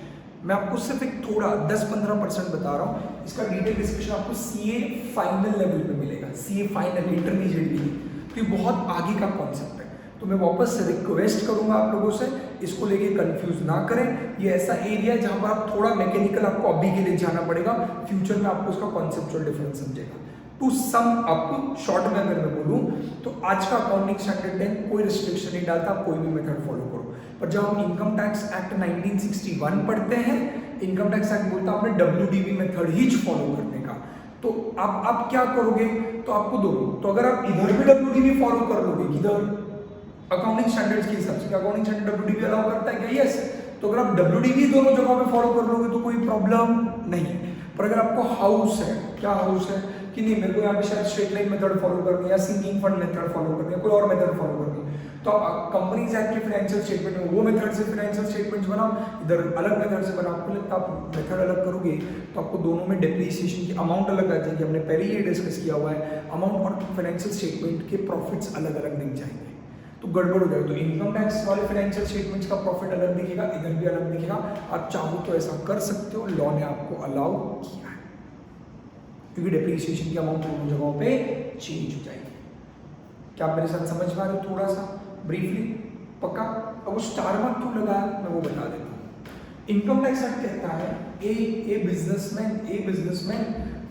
Speaker 1: मैं आपको सिर्फ एक थोड़ा 10-15% बता रहा हूँ। इसका डिटेल डिस्कशन आपको CA फाइनल लेवल पे मिलेगा, CA फाइनल इंटरमीडिएट भी नहीं, तो ये बहुत आगे का कॉन्सेप्ट है। तो मैं वापस रिक्वेस्ट करूंगा आप लोगों से, इसको लेके कंफ्यूज ना करें। ये ऐसा एरिया है जहां पर आप थोड़ा मैकेनिकल आपको अभी के लिए जाना पड़ेगा, फ्यूचर में आपको उसका कॉन्सेप्चुअल डिफरेंस समझेगा। टू सम अप, शॉर्ट में अगर मैं बोलूँ तो आज का अकाउंटिंग स्टैंडर्ड 10 कोई रिस्ट्रिक्शन नहीं डालता, आप कोई भी मेथड फॉलो करो। पर जब हम इनकम टैक्स एक्ट 1961 पढ़ते हैं, इनकम टैक्स एक्ट बोलता है आपने WDV मेथड ही फॉलो करने का। तो आप क्या करोगे, तो आपको दोनों, तो अगर आप इधर भी WDV फॉलो कर लोगे, इधर अकाउंटिंग स्टैंडर्ड्स के हिसाब से, अकाउंटिंग स्टैंडर्ड WDV अलाउ करता है क्या? यस। तो अगर आप WDV दोनों जगहों पे फॉलो कर लोगे तो कोई प्रॉब्लम नहीं। पर अगर आपको हाउस है, क्या हाउस है कि नहीं मेरे को यहाँ पे शायद स्ट्रेट लाइन मेथड फॉलो करनी है या सिंकिंग फंड मेथड फॉलो करनी है, कोई और मेथड फॉलो करनी है, तो आप कंपनीज एक्ट के फाइनेंशियल स्टेटमेंट में वो मेथड से फाइनेंशियल स्टेटमेंट्स बनाओ, इधर अलग मेथड से बनाओ। आपको लगता आप मेथड अलग करोगे तो आपको दोनों में डेप्रिसिएशन की अमाउंट अलग आ जाएगी, हमने पहले ही डिस्कस किया हुआ है। अमाउंट और फाइनेंशियल स्टेटमेंट के प्रॉफिट्स अलग अलग दिख जाएंगे, तो गड़बड़ हो जाएगा। तो इनकम टैक्स वाले फाइनेंशियल स्टेटमेंट्स का प्रॉफिट अलग दिखेगा, इधर भी अलग दिखेगा। आप चाहो तो ऐसा कर सकते हो, लॉ ने आपको अलाउ किया है, क्योंकि डेप्रिसिएशन की अमाउंट दोनों जगहों पे चेंज हो जाएगी। क्या आप मेरे साथ समझ पा रहे हो? थोड़ा सा ब्रीफली, पक्का? अब वो स्टार मार्क क्यों लगाया मैं वो बता देता हूँ। इनकम टैक्स एक्ट कहता है ए बिजनेसमैन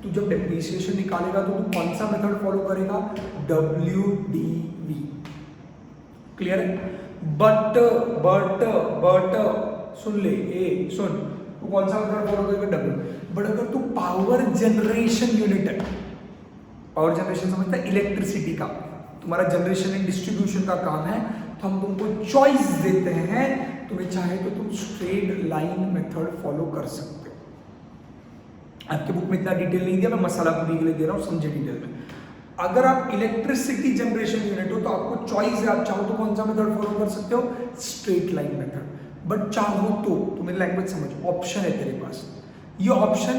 Speaker 1: तू जब डेप्रिसिएशन निकालेगा तो तू कौन सा मेथड फॉलो करेगा? WDV। क्लियर है? बट सुन ले, सुन, तू कौन सा मेथड फॉलो करेगा? W। बट अगर तू पावर जनरेशन यूनिट है, पावर जनरेशन समझता है, इलेक्ट्रिसिटी का तुम्हारा जनरेशन एंड डिस्ट्रीब्यूशन का काम है, तो हम तुमको चॉइस देते हैं, तुम्हें चाहे तो तुम स्ट्रेट लाइन मेथड फॉलो कर सकते हो। आपके बुक में इतना डिटेल नहीं दिया, मैं मसाला पूरी के लिए दे रहा हूँ, समझे डिटेल में। अगर आप इलेक्ट्रिसिटी जनरेशन यूनिट हो तो आपको चॉइस है, आप चाहो तो कौन सा मेथड फॉलो कर सकते हो? Straight line method. बट चाहो तो मेरी लैंग्वेज समझ, ऑप्शन है तेरे पास। ये ऑप्शन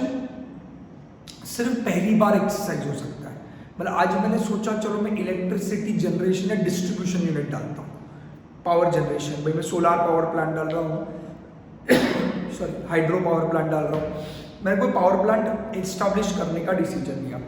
Speaker 1: सिर्फ पहली बार एक्सरसाइज हो सकता है। मतलब आज मैंने सोचा चलो मैं इलेक्ट्रिसिटी जनरेशन या डिस्ट्रीब्यूशन यूनिट डालता हूँ, पावर जनरेशन, भाई मैं सोलार पावर प्लांट डाल रहा हूँ सॉरी हाइड्रो पावर प्लांट डाल रहा हूँ, मैंने कोई पावर प्लांट एस्टैब्लिश करने का डिसीजन लिया।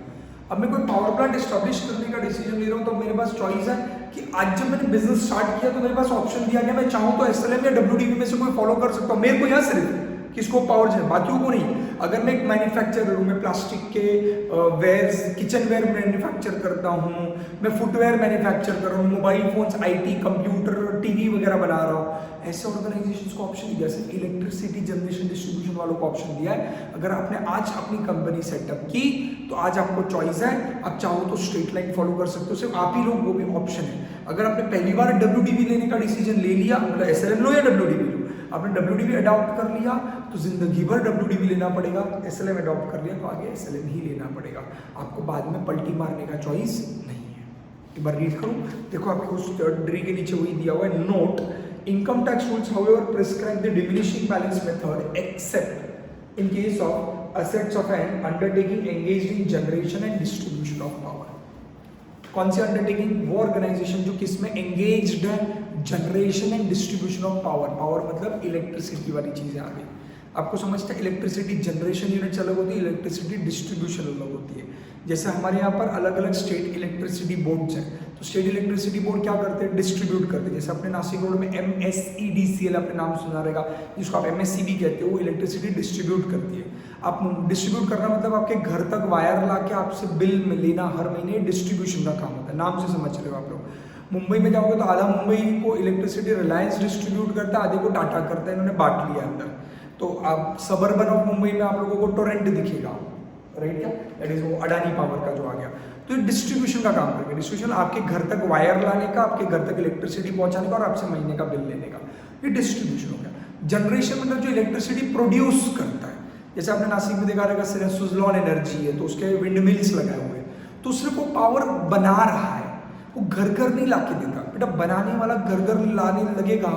Speaker 1: अब मैं कोई पावर प्लांट एस्टैब्लिश करने का डिसीजन ले रहा हूँ, तो मेरे पास चॉइस है कि आज जब मैंने बिजनेस स्टार्ट किया तो मेरे पास ऑप्शन दिया गया, मैं चाहूँ तो SLM या WDV में से कोई फॉलो कर सकता हूँ। मेरे को यहाँ सिर्फ किसको पावर चाहिए, बाकियों को नहीं। अगर मैं एक मैन्युफैक्चरर हूँ, मैं प्लास्टिक के वेयर्स, किचन वेयर मैन्युफैक्चर करता हूँ, मैं फुटवेयर मैन्युफैक्चर कर रहा हूँ, mobile phones, IT, computer, TV वगैरह बना रहा हूँ, ऐसे ऑर्गेनाइजेशंस को ऑप्शन दिया। सिर्फ इलेक्ट्रिसिटी जनरेशन डिस्ट्रीब्यूशन वालों को ऑप्शन दिया है। अगर आपने आज अपनी कंपनी सेटअप की तो आज आपको चॉइस है, आप चाहो तो स्ट्रेट लाइन फॉलो कर सकते हो, सिर्फ आप ही लोग, वो भी ऑप्शन है। अगर आपने पहली बार WDV लेने का डिसीजन ले लिया, मतलब SLM लो या WDV लो, आपने WDV अडॉप्ट कर लिया तो जिंदगी भर WDV लेना पड़ेगा, SLM अडॉप्ट कर लिया तो आगे SLM ही लेना पड़ेगा, आपको बाद में पलटी मारने का चॉइस नहीं है। एक बार रीड करूं, देखो आपको उस डी के नीचे वही दिया हुआ है, note income tax rules however prescribe the diminishing balance method accept in case of assets of N undertaking engaged in generation and distribution of power. कौन सी अंडरटेकिंग? वो ऑर्गेनाइजेशन जो किसमें एंगेज्ड है? Generation and distribution of power. Power मतलब electricity वाली चीजें आ गई, आपको समझते हैं। इलेक्ट्रिसिटी जनरेशन यूनिट्स अलग होती है, इलेक्ट्रिसिटी डिस्ट्रीब्यूशन अलग होती है। जैसे हमारे यहाँ पर अलग अलग स्टेट इलेक्ट्रिसिटी बोर्ड्स हैं, तो स्टेट इलेक्ट्रिसिटी बोर्ड क्या करते हैं? डिस्ट्रीब्यूट करते हैं। जैसे अपने नासिक रोड में MSEDCL आपने नाम सुना रहेगा, जिसको आप MSC भी कहते हो, वो इलेक्ट्रिसिटी डिस्ट्रीब्यूट करती है। आप डिस्ट्रीब्यूट करना मतलब आपके घर तक वायर ला के आपसे बिल में लेना हर महीने, डिस्ट्रीब्यूशन का काम होता है, नाम से समझ रहे हो आप लोग। मुंबई में जाओगे तो आधा मुंबई को इलेक्ट्रिसिटी रिलायंस डिस्ट्रीब्यूट करता है, आधे को टाटा करता है, इन्होंने बांट लिया अंदर। तो आप सबर्बन ऑफ मुंबई में आप लोगों को टोरेंट दिखेगा, राइट? क्या दैट इज वो अडानी पावर का जो आ गया। तो ये डिस्ट्रीब्यूशन का काम करेगा। डिस्ट्रीब्यूशन आपके घर तक वायर लाने का, आपके घर तक इलेक्ट्रिसिटी पहुंचाने का और आपसे महीने का बिल लेने का, ये डिस्ट्रीब्यूशन हो गया। जनरेशन मतलब जो इलेक्ट्रिसिटी प्रोड्यूस करता है, जैसे आपने नासिक में देखा रहेगा सुजलॉन एनर्जी है, तो उसके विंड मिल्स लगाए हुए हैं, तो सिर्फ वो पावर बना रहा है, वो घर घर नहीं ला के देता। बेटा बनाने वाला घर घर लाने लगेगा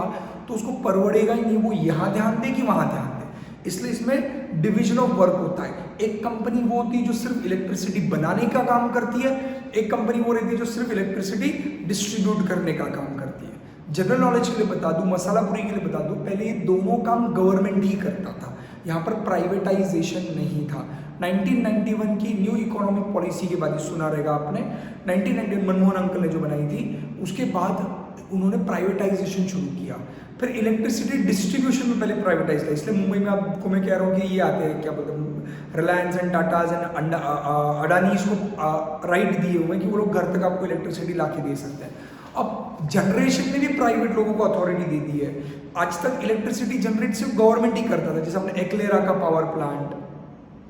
Speaker 1: तो उसको परवड़ेगा ही नहीं, वो यहाँ ध्यान दे कि वहाँ ध्यान दे, इसलिए इसमें डिविजन ऑफ वर्क होता है। एक कंपनी वो होती है जो सिर्फ इलेक्ट्रिसिटी बनाने का काम करती है, एक कंपनी वो रहती है जो सिर्फ इलेक्ट्रिसिटी डिस्ट्रीब्यूट करने का काम करती है। जनरल नॉलेज के लिए बता दूं, मसाला पूरी के लिए बता दूं, पहले ये दोनों काम गवर्नमेंट ही करता था, यहाँ पर प्राइवेटाइजेशन नहीं था। 1991 की न्यू इकोनॉमिक पॉलिसी के बाद, सुना रहेगा आपने, 1991 मनमोहन अंकल ने जो बनाई थी, उसके बाद उन्होंने प्राइवेटाइजेशन शुरू किया। फिर इलेक्ट्रिसिटी डिस्ट्रीब्यूशन में पहले प्राइवेटाइज था, इसलिए मुंबई में आपको मैं कह रहा हूँ कि ये आते हैं क्या बोलते हैं, Reliance and Tatas and Adanis को राइट दिए हुए हैं कि वो लोग घर तक आपको इलेक्ट्रिसिटी ला के दे सकते हैं। अब जनरेशन में भी प्राइवेट लोगों को अथॉरिटी दे दी है। आज तक इलेक्ट्रिसिटी जनरेट सिर्फ गवर्नमेंट ही करता था, जैसे हमने एक्लेरा का पावर प्लांट,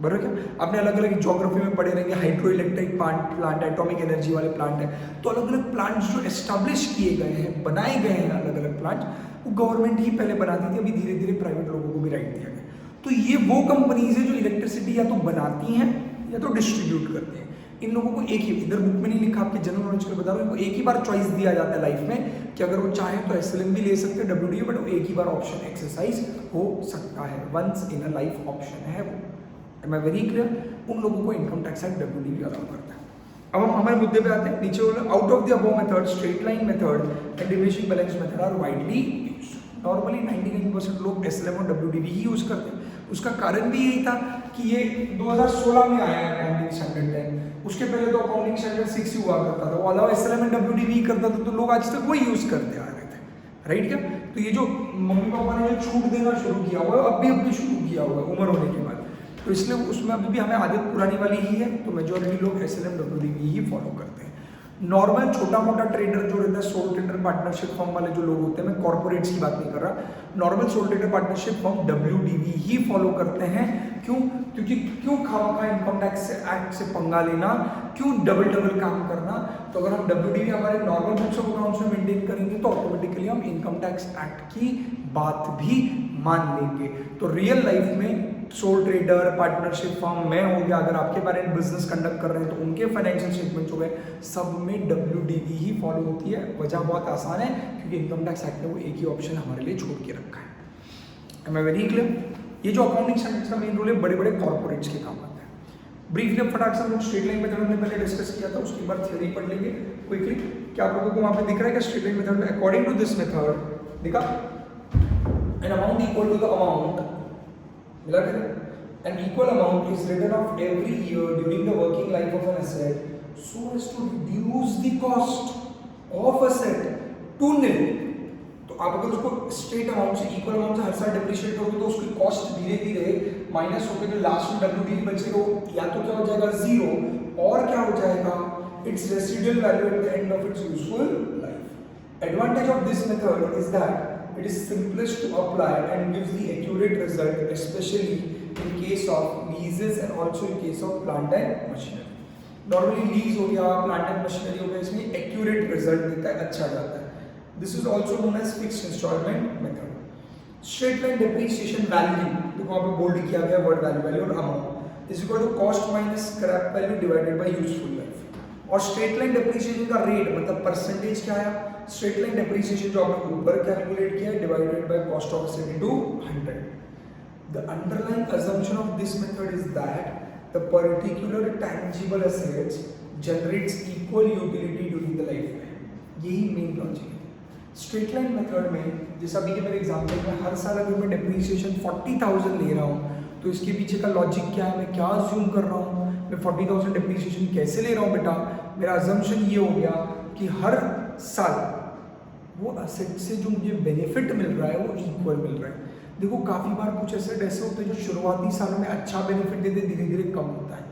Speaker 1: बराबर क्या, आपने अलग अलग ज्योग्राफी में पढ़े रहेंगे, hydro electric plant, atomic energy वाले प्लांट है। तो अलग अलग प्लांट्स जो एस्टेब्लिश किए गए हैं, बनाए गए हैं अलग अलग प्लांट, वो गवर्नमेंट ही पहले बनाती थी, अभी धीरे धीरे प्राइवेट लोगों को भी राइट दिया गया। तो ये वो कंपनीज है जो इलेक्ट्रिसिटी या तो बनाती हैं या तो डिस्ट्रीब्यूट करते हैं। इन लोगों को एक ही, इधर बुक में नहीं लिखा, आपके जनरल नॉलेज के लिए बता रहा हूँ, इनको एक ही बार चॉइस दिया जाता है लाइफ में कि अगर वो चाहे तो एसएलएम भी ले सकते हैं, डब्ल्यूडीयू, बट वो एक ही बार ऑप्शन एक्सरसाइज हो सकता है, once in a life option है वो। Am I very clear? उन लोगों को income tax act WDV allow करता है। अब हम हमारे मुद्दे पे आते हैं, नीचे बोला out of the above method straight line method and diminishing balance method are widely used. Normally 99% लोग एसएलएम और डब्ल्यूडीयू ही यूज करते हैं। उसका कारण भी यही था कि ये 2016 में आया है अकाउंटिंग स्टैंडर्ड 10, उसके पहले तो अकाउंटिंग स्टैंडर्ड 6 ही हुआ करता था, वो अलावा एसएलएम एंड डब्ल्यूडीयू करता था, तो लोग आज तक वही यूज करते आ रहे थे, राइट क्या? तो ये जो मम्मी पापा ने जो छूट देना शुरू किया हुआ है, अब भी शुरू किया हुआ है उम्र होने के बाद, तो इसलिए उसमें अभी भी हमें आदत पुरानी वाली ही है, तो मेजॉरिटी लोग एसएलएम डब्ल्यूडीयू ही फॉलो करते हैं। नॉर्मल छोटा मोटा ट्रेडर जो रहता है, सोल ट्रेडर पार्टनरशिप फर्म वाले जो लोग होते हैं, मैं कॉर्पोरेट्स की बात नहीं कर रहा, normal sole trader partnership firm WDV ही फॉलो करते हैं। क्यों? क्योंकि क्यों खामखा इनकम टैक्स एक्ट से पंगा लेना, क्यों डबल डबल काम करना? तो अगर हम डब्ल्यूडीवी हमारे नॉर्मल बुक्स ऑफ अकाउंट्स में मेंटेन करेंगे तो ऑटोमेटिकली हम इनकम टैक्स एक्ट की बात भी मान लेंगे। तो रियल लाइफ में सोल ट्रेडर, पार्टनरशिप फर्म, मैं हो गया, अगर आपके बारे में बिजनेस कंडक्ट कर रहे हैं तो उनके फाइनेंशियल स्टेटमेंट्स हो गए, सब में डब्ल्यूडीवी ही फॉलो होती है। वजह बहुत आसान है, क्योंकि इनकम टैक्स एक्ट ने वो एक ही ऑप्शन हमारे लिए छोड़ के रखा है। Am I very clear? ये जो अकाउंटिंग स्टैंडर्ड्स का मेन रोल है, बड़े बड़े कॉर्पोरेट्स के काम आता है। ब्रीफली फटाक से हम लोग स्ट्रेट लाइन मेथड हमने पहले डिस्कस किया था, उसके बाद थ्योरी पढ़ लेंगे क्विकली। क्या आप लोगों को वहाँ पे दिख रहा है कि स्ट्रेट लाइन मेथड में अकॉर्डिंग टू दिस मेथड दिखा, an amount equal to the amount, मिला करें, an equal amount is written off every year during the working life of an asset so as to reduce the cost of asset to nil। तो आप अगर उसको straight amount से, equal amount से हर साल depreciate करोगे तो उसकी कॉस्ट धीरे धीरे माइनस होकर जो लास्ट में डब्ल्यूडी बचेगा या तो क्या हो जाएगा जीरो, और क्या हो जाएगा its residual value at the end of its useful life. Advantage of this method is that it is simplest to apply and gives the accurate result, specially in case of leases and also in case of plant and machinery। Normally lease हो गया, plant and machinery हो गया, इसमें accurate result देता है, अच्छा जाता है। This is also known as fixed installment method। Straight line depreciation value, देखो वहाँ पे बोल्ड किया गया वर्ड वैल्यू और amount is equal to cost minus scrap value divided by useful life। और स्ट्रेट लाइन डेप्रिसिएशन का रेट मतलब percentage क्या है, स्ट्रेट लाइन डेप्रिसिएशन जो आपने ऊपर कैलकुलेट किया है divided by cost of asset into 100। The underlying assumption of this method is that the particular tangible assets generates equal utility during the lifetime। यही मेन लॉजिक है straight line method में। जैसा अभी के मेरे एग्जाम्पल में हर साल अगर मैं डेप्रिसिएशन 40,000 ले रहा हूँ तो इसके पीछे का लॉजिक क्या है, मैं क्या अज्यूम कर रहा हूँ, मैं 40,000 डेप्रिसिएशन कैसे ले रहा हूँ बेटा। मेरा अजम्पशन ये हो गया कि हर साल वो असेट से जो मुझे बेनिफिट मिल रहा है वो इक्वल मिल रहा है। देखो काफ़ी बार कुछ एसेट ऐसे होते हैं जो शुरुआती सालों में अच्छा बेनिफिट देते, धीरे धीरे कम होता है।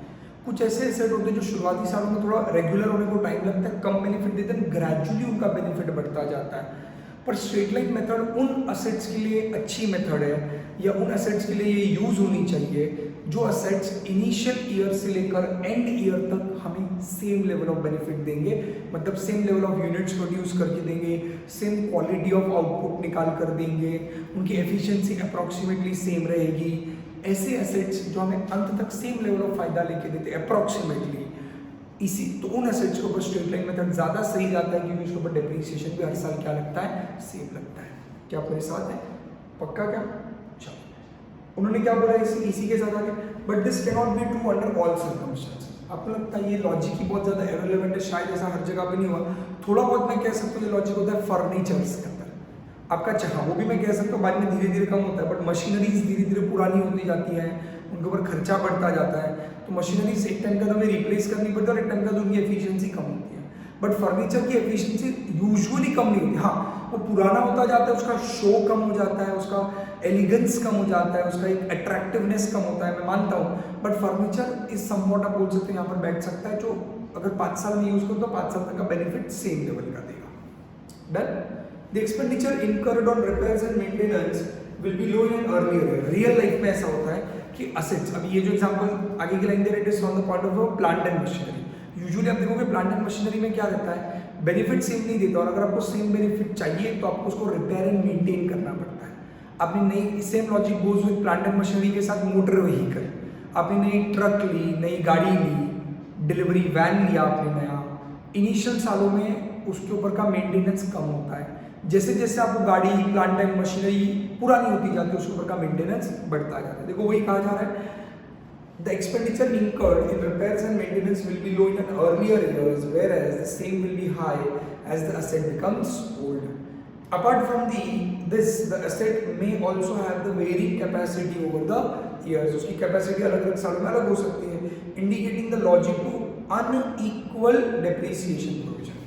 Speaker 1: कुछ ऐसे एसेट होते हैं जो शुरुआती सालों में थोड़ा रेगुलर होने को टाइम लगता है, कम बेनिफिट देते हैं, ग्रेजुअली उनका बेनिफिट बढ़ता जाता है। पर स्ट्रेट लाइन मेथड उन असेट्स के लिए अच्छी मेथड है, या उन असेट्स के लिए ये यूज होनी चाहिए जो असेट्स इनिशियल ईयर से लेकर एंड ईयर तक हमें सेम लेवल ऑफ बेनिफिट देंगे, मतलब same level of units produce करके देंगे, सेम क्वालिटी ऑफ आउटपुट निकाल कर देंगे, उनकी एफिशिएंसी अप्रॉक्सीमेटली सेम रहेगी। ऐसे एसेट्स जो हमें अंत तक सेम लेवल ऑफ फायदा लेके देते अप्रॉक्सीमेटली, इसी तो उन एसेट्स के ऊपर स्ट्रेट लाइन मेथड ज़्यादा सही जाता है, क्योंकि उसके ऊपर डेप्रिसिएशन भी हर साल क्या लगता है, सेम लगता है। क्या आप मेरे साथ है? पक्का क्या? चलो, उन्होंने क्या बोला इसी के साथ आगे, but this can not be true under all circumstances. आपको लगता है ये लॉजिक ही बहुत ज़्यादा इररिलेवेंट है, शायद ऐसा हर जगह पे नहीं हुआ। थोड़ा बहुत मैं कह सकता हूँ ये लॉजिक होता है फर्नीचर्स के अंदर आपका, चाह वो भी मैं कह सकता हूँ बाद में धीरे धीरे कम होता है, बट मशीनरीज धीरे धीरे पुरानी होती जाती है, उनके ऊपर खर्चा बढ़ता जाता है, तो मशीनरीज एक टाइम का हमें रिप्लेस करनी पड़ती है और एक टाइम का तो उनकी एफिशिएंसी कम होती है। बट फर्नीचर की एफिशिएंसी यूजुअली कम नहीं होती। हाँ, वो पुराना होता जाता है, उसका शो कम हो जाता है, उसका एलिगेंस कम हो जाता है, उसका एक अट्रैक्टिवनेस कम होता है, मैं मानता हूँ। बट फर्नीचर इज समवॉट, आप बोल सकते हैं, यहाँ पर बैठ सकता है, जो अगर 5 साल में यूज करो तो 5 साल तक का बेनिफिट सेम लेवल का देगा। Done. The expenditure incurred on repairs and maintenance will be low in earlier. Real life में ऐसा होता है कि असेट्स, अभी ये जो एग्जांपल आगे की लाइन दे रहे हैं, it is on the part of plant and machinery. Usually आप देखोगे प्लांट एंड मशीनरी में क्या रहता है, बेनिफिट सेम नहीं देता, और अगर आपको सेम बेनिफिट चाहिए तो आपको उसको रिपेयर एंड मेंटेन करना पड़ता है। आपने नई, same logic goes with plant and machinery के साथ मोटर व्हीकल। आपने नई ट्रक ली, नई गाड़ी ली, डिलीवरी वैन लिया आपने नया, इनिशियल सालों में उसके ऊपर का मेंटेनेंस कम होता है। जैसे जैसे आपको गाड़ी, प्लांट एंड मशीनरी पुरानी होती जाती है, उसके ऊपर का मेंटेनेंस बढ़ता जाता है। देखो वही कहा जा रहा है, the expenditure incurred in repairs and maintenance will be low in an earlier years, whereas the same will be high as the asset becomes old. Apart from this, the asset may also have the varying capacity over the years. उसकी capacity अलग अलग सालों में अलग हो सकती है, indicating the logic to unequal depreciation provision.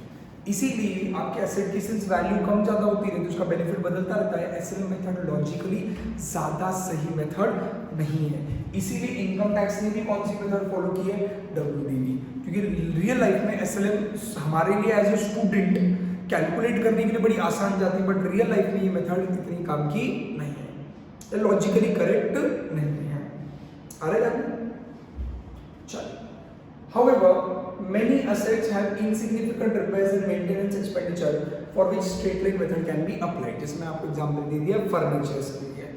Speaker 1: इसीलिए आपके एसेट की सिंस वैल्यू कम ज़्यादा होती रहती है, उसका बेनिफिट बदलता रहता है। एसएलएम मेथड लॉजिकली ज़्यादा सही मेथड नहीं है। इसीलिए इनकम टैक्स ने भी कौन सी मेथड फॉलो की है, डब्ल्यूडीवी, क्योंकि रियल लाइफ में एसएलएम हमारे लिए एज ए स्टूडेंट कैलकुलेट करने के लिए बड़ी आसान जाती है, बट रियल लाइफ में ये मेथड इतनी काम की नहीं है, लॉजिकली करेक्ट नहीं है। आ रहा है? चलिए, however, many assets have insignificant repairs and maintenance expenditure for which straight line method can be applied. जिसमें आपको एग्जांपल दे दिया फर्नीचर्स के लिए।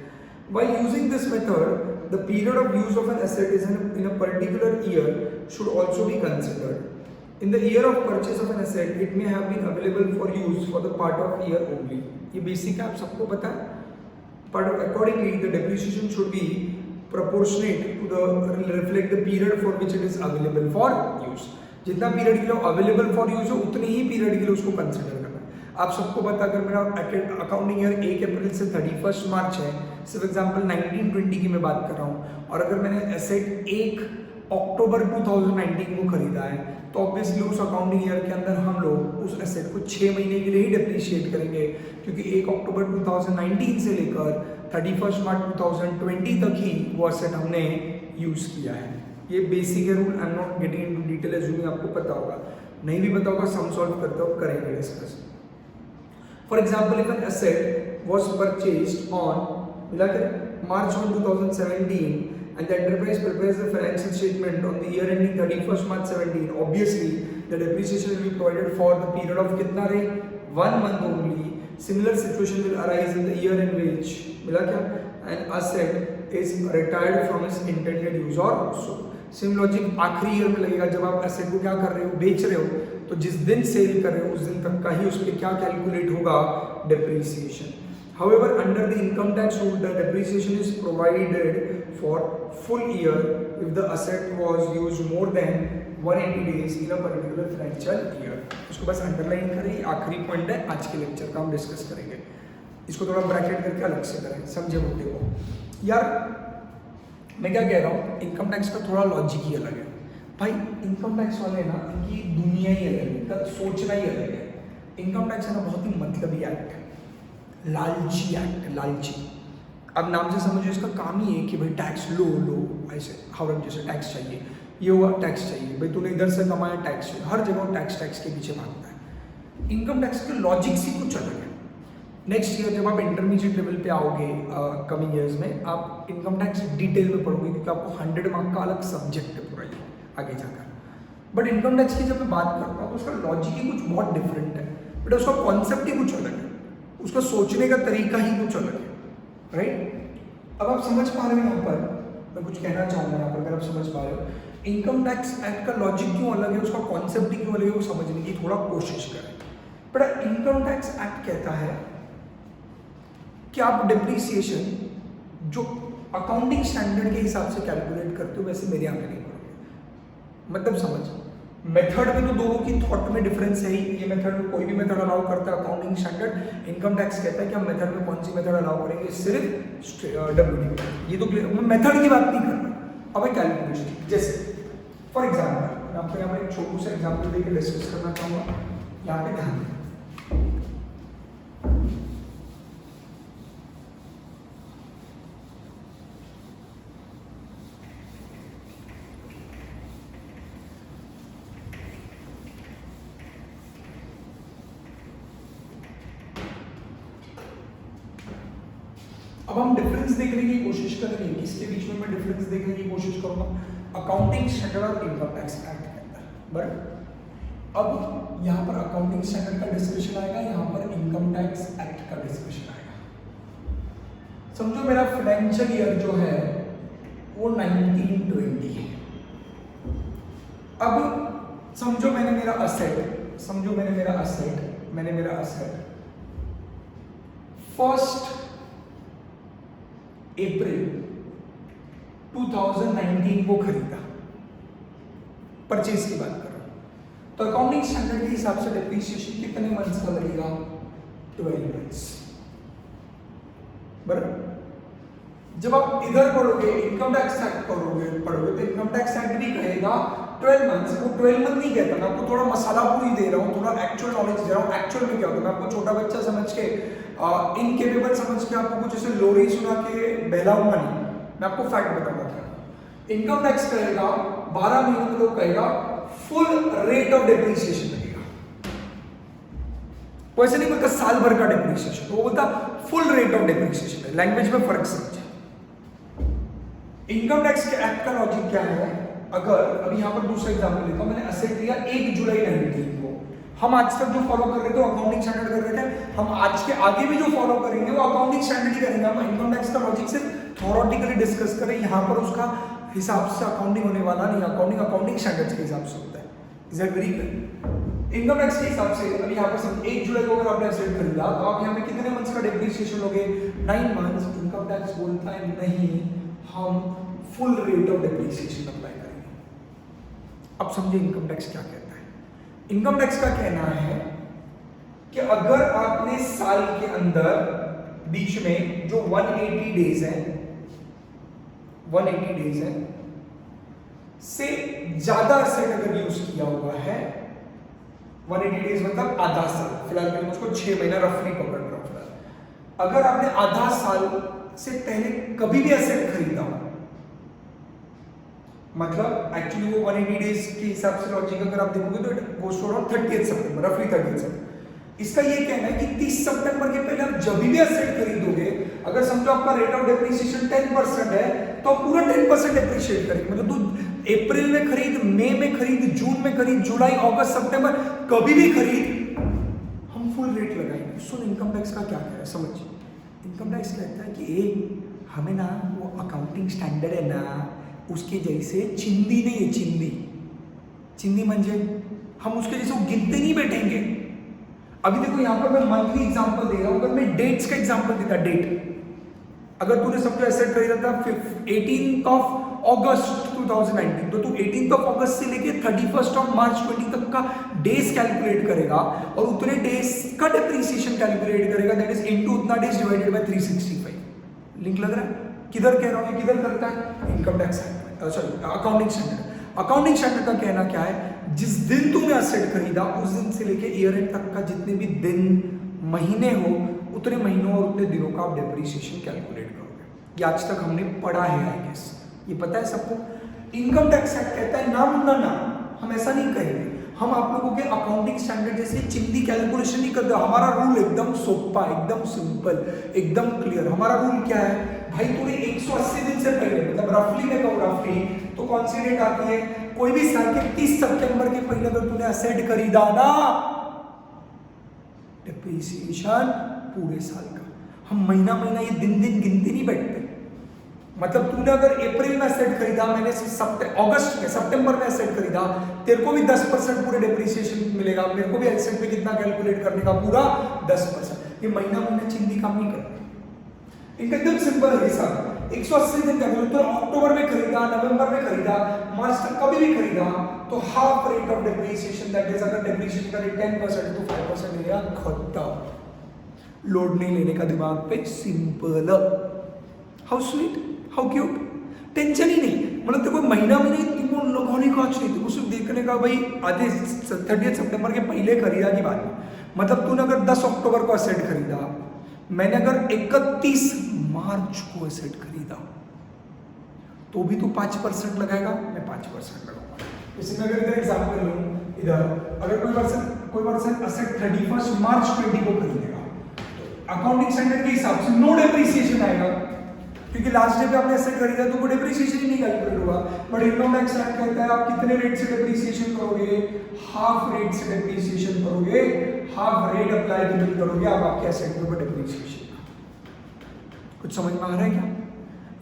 Speaker 1: While using this method, the period of use of an asset is in a particular year should also be considered. In the year of purchase of an asset, it may have been available for use for the part of year only. ये basic है, आप सबको पता है। But accordingly, the depreciation should be proportionate to the reflect the period for which it is available for use. जितना period के लिए available for use हो उतनी ही पीरियड के लिए उसको कंसिडर करना है। आप सबको पता, अगर मेरा अकाउंटिंग ईयर 1 अप्रैल से 31 मार्च है, सिर्फ एग्जांपल 1920 की मैं बात कर रहा हूँ, और अगर मैंने एसेट 1 अक्टूबर 2019 को खरीदा है, तो ऑब्वियसली उस अकाउंटिंग ईयर के अंदर हम लोग उस एसेट को 6 महीने के लिए ही डिप्रिशिएट करेंगे, क्योंकि 1 अक्टूबर 2019 से लेकर 31 मार्च 2020 तक ही वो एसेट हमने यूज किया है। ये बेसिक है rule, I am not getting into detail, assuming आपको पता होगा, नहीं भी पता होगा सम सॉल्व करते हो करेंगे discuss. For example, if an asset was purchased on मिलाकर मार्च 1 2017 and the enterprise prepares the financial statement on the year ending 31st March 17, obviously the depreciation will be provided for the period of कितना रे 1 month only. Similar situation will arise in the year in which मिला क्या an asset is retired from its intended use or so. Same logic आखिरी year में लगेगा, जब आप asset को क्या कर रहे हो, बेच रहे हो, तो जिस दिन सेल कर रहे हो उस दिन तक का ही उस पर क्या कैलकुलेट होगा, depreciation. However, under the income tax rule, the depreciation is provided for full year if the asset was used more than 180 days in a particular financial year. इसको बस अंडरलाइन करें, आखिरी पॉइंट है आज के लेक्चर का, हम डिस्कस करेंगे। इसको थोड़ा ब्रैकेट करके अलग से करें, समझे मुद्दे को। यार मैं क्या कह रहा हूँ, इनकम टैक्स का थोड़ा लॉजिक ही अलग है भाई। इनकम टैक्स वाले ना, इनकी दुनिया ही अलग है, इनका सोचना ही अलग है। इनकम टैक्स है ना बहुत ही मतलबी एक्ट है, लालची एक्ट, लालची। अब नाम से समझो, इसका काम ही है कि भाई टैक्स लो लो, ऐसे हवरम जैसे टैक्स चाहिए, ये हुआ टैक्स चाहिए, भाई तूने इधर से कमाया टैक्स चाहिए, हर जगह टैक्स के पीछे भागता है। इनकम टैक्स के लॉजिक से कुछ अलग है। नेक्स्ट ईयर जब आप इंटरमीडिएट लेवल पे आओगे, कमिंग ईयर्स में आप इनकम टैक्स डिटेल में पढ़ोगे, क्योंकि आपको 100 मार्क का अलग सब्जेक्ट है पूरा ये आगे जाकर। बट इनकम टैक्स की जब मैं बात करता हूँ तो उसका लॉजिक ही कुछ बहुत डिफरेंट है, बट उसका कॉन्सेप्ट ही कुछ अलग है, उसका सोचने का तरीका ही कुछ अलग है, राइट। अब आप समझ पा रहे हो, यहाँ पर मैं कुछ कहना चाहूँगा, यहाँ पर अगर आप समझ पा रहे हो इनकम टैक्स एक्ट का लॉजिक क्यों अलग है, उसका कॉन्सेप्ट ही क्यों अलग है, वो समझने की थोड़ा कोशिश करें। बट इनकम टैक्स एक्ट कहता है कि आप डिप्रिसिएशन जो अकाउंटिंग स्टैंडर्ड के हिसाब से कैलकुलेट करते हो वैसे मेरे यहाँ पे नहीं करोगे। मतलब समझ, मेथड में तो दोनों की थॉट में डिफरेंस है ही। ये मेथड में कोई भी मेथड अलाउ करता है अकाउंटिंग स्टैंडर्ड, इनकम टैक्स कहता है कि हम मेथड में कौन सी मेथड अलाउ करेंगे, सिर्फ डब्ल्यूडी। ये तो मैं मेथड की बात नहीं कर रहा, अब कैलकुलेशन। जैसे फॉर एग्जाम्पल मैं आपको यहाँ पर एक छोटू सा एग्जाम्पल देकर डिस्कस करना चाहूँगा, यहाँ पे ध्यान दें। अब हम डिफरेंस देखने की कोशिश करेंगे, किसके बीच में मैं डिफरेंस देखने की कोशिश करूंगा, अकाउंटिंग स्टैंडर्ड और इनकम टैक्स एक्ट के अंदर। बट अब यहाँ पर अकाउंटिंग स्टैंडर्ड का डिस्कशन आएगा, यहाँ पर इनकम टैक्स एक्ट का डिस्कशन आएगा। समझो मेरा फाइनेंशियल ईयर जो है वो 1920 है। अब समझो मैंने मेरा असेट फर्स्ट अप्रैल 2019 को खरीदा, परचेज की बात कर रहा हूं, तो अकाउंटिंग स्टैंडर्ड के हिसाब से डिप्रीशिएशन कितने मंथ्स का लगेगा, 12 मंथ्स। बराबर। जब आप इधर पढ़ोगे इनकम टैक्स एक्ट पढ़ोगे तो इनकम टैक्स एक्ट भी कहेगा 12 मंथ्स। वो 12 मंथ नहीं कहता, मैं आपको थोड़ा मसाला पूरी दे रहा हूँ, थोड़ा एक्चुअल नॉलेज दे रहा हूँ। एक्चुअल में क्या होता है, मैं आपको छोटा बच्चा समझ के इनकेपेबल समझ के आपको कुछ ऐसे लोरी सुना के बहलाऊंगा नहीं, मैं आपको फैक्ट बताऊंगा क्या। इनकम टैक्स कहेगा 12 महीनों में लोग कहेगा फुल रेट ऑफ डिप्रीशिएशन लगेगा, वैसे नहीं बोलता साल भर का डिप्रीशिएशन, तो वो बोलता फुल रेट ऑफ डिप्रीशिएशन है। लैंग्वेज में फर्क समझे। इनकम टैक्स के एक्ट का लॉजिक क्या है, अगर अभी यहां पर दूसरा एग्जांपल लेता हूं, मैंने असेट लिया 1 जुलाई 19 को, हम आज तक जो फॉलो कर रहे थे अकाउंटिंग स्टैंडर्ड कर रहे थे, हम आज के आगे भी जो फॉलो करेंगे वो अकाउंटिंग स्टैंडर्ड ही करेंगे। हम इनकम टैक्स का लॉजिक से थ्योरेटिकली डिस्कस करें, यहां पर उसका हिसाब से अकाउंटिंग होने वाला नहीं, अकाउंटिंग स्टैंडर्ड्स के हिसाब से होता है। Is that very clear. Income tax के हिसाब से अभी यहाँ पर 1 जुलाई को अगर आपने एसेट खरीदा तो आप यहाँ पे कितने मंथ्स का डिप्रीशिएशन लोगे, 9 मंथ्स। इनकम टैक्स बोलता है नहीं, हम full rate of depreciation apply करेंगे। अब समझे इनकम टैक्स क्या कहता है। इनकम टैक्स का कहना है कि अगर आपने साल के अंदर बीच में जो 180 डेज है, 180 डेज है से ज्यादा असेट अगर यूज किया हुआ है, 180 डेज मतलब आधा साल, फिलहाल मैं उसको 6 महीना रफली पकड़ रहा हूं फिलहाल। अगर आपने आधा साल से पहले कभी भी असेट खरीदा, मतलब एक्चुअली वो 180 डेज के हिसाब से लॉजिक अगर आप देखोगे तो इट गोस टू अराउंड 30 सितंबर, रफली 30 सितंबर। इसका ये कहना है कि 30 सितंबर के पहले आप जब भी असेट खरीदोगे, अगर समझो आपका रेट ऑफ डिप्रीशिएशन 10% है तो आप पूरा 10% डिप्रीशिएट करेंगे। मतलब तू अप्रैल में खरीद, मई में खरीद, जून में खरीद, जुलाई, अगस्त, सितंबर, कभी भी खरीद, हम फुल रेट लगाएंगे। सुन इनकम टैक्स का क्या कह रहा है समझिए। इनकम टैक्स कहता है कि हमें ना वो अकाउंटिंग स्टैंडर्ड है ना, उसके जैसे चिंदी नहीं है, चिंदी म्हणजे हम उसके जैसे गिनते नहीं बैठेंगे। अभी देखो यहाँ पर मैं मंथली एग्जांपल दे रहा हूं, अगर मैं डेट्स का एग्जांपल देता, डेट अगर तूने समझो एसेट खरीदा था 18 अगस्त 2019, तो तू 18 अगस्त से लेके 31 मार्च 20 तक का डेज कैलकुलेट करेगा और उतने डेज का डिप्रीशिएशन कैलकुलेट करेगा, दैट इज इनटू उतना डेज डिवाइडेड बाय 365। लिंक लग रहा है? किधर कह रहा हूं, किधर करता है income tax, sorry accounting standard. Accounting standard का कहना क्या है, जिस दिन तुमने असेट खरीदा उस दिन से लेके ईयर एंड तक का जितने भी दिन महीने हो, उतने महीनों और उतने दिनों का आप डिप्रीशिएशन कैलकुलेट करोगे। ये आज तक हमने पढ़ा है, आई गेस ये पता है सबको। इनकम टैक्स एक्ट कहता है ना मुन्ना ना, हम ऐसा नहीं कहेंगे। हम आप लोगों के अकाउंटिंग स्टैंडर्ड जैसे चिंदी कैलकुलेशन नहीं करते। हमारा रूल एकदम सोपा, एकदम सिंपल, एकदम क्लियर। हमारा रूल क्या है भाई, तूने 180 दिन से पहले, मतलब रफली में कहूँ रफली, तो कौन सी डेट आती है, कोई भी साल के 30 सितंबर के पहले अगर तूने असेट खरीदा ना, डिप्रीशिएशन पूरे साल का। हम महीना महीना ये दिन गिनते नहीं बैठते। मतलब तूने अगर अप्रैल में असेट खरीदा, मैंने अगस्त में, सितंबर में असेट खरीदा, तेरे को भी 10% पूरे डिप्रीशिएशन मिलेगा, मेरे को भी एसेट पे कितना कैलकुलेट करने का, पूरा 10%। ये महीना महीना चिंदी काम नहीं करते, इनका एकदम सिंपल है हिसाब। 180 दिन का, तो अक्टूबर में खरीदा, नवंबर में खरीदा, मार्च तक कभी भी खरीदा, तो half rate of depreciation, that is अगर डिप्रीशिएशन का रेट 10% तो 5% मिलेगा, खत्म। लोड नहीं लेने का दिमाग पे, simple. How sweet, how cute, tension ही नहीं। मतलब तेरे को महीना में नहीं लगाने का आज नहीं, तेरे को सिर्फ देख तूने कहा भाई आधे 30 सितंबर के पहले खरीदा की बात है, मतलब तूने अगर 10 अक्टूबर को एसेट खरीदा, मैंने अगर 31 मार्च को एसेट खरीदा, तो भी तू 5% लगाएगा, मैं 5% लगाऊंगा। इसी में अगर इधर एग्जाम्पल लूँ, इधर अगर कोई पर्सन एसेट 31 मार्च 20 को खरीदेगा, तो अकाउंटिंग स्टैंडर्ड के हिसाब से नो डेप्रिसिएशन आएगा, क्योंकि लास्ट डे पे आपने एसेट खरीदा तो वो डेप्रिसिएशन ही नहीं कैलकुलेट होगा। बट इनकम टैक्स एक्ट कहता है आप कितने रेट से डेप्रिसिएशन करोगे, हाफ रेट से डेप्रिसिएशन करोगे, हाफ रेट अप्लाई करोगे आप आपके एसेट के ऊपर डेप्रिसिएशन का। कुछ समझ में आ रहा है क्या?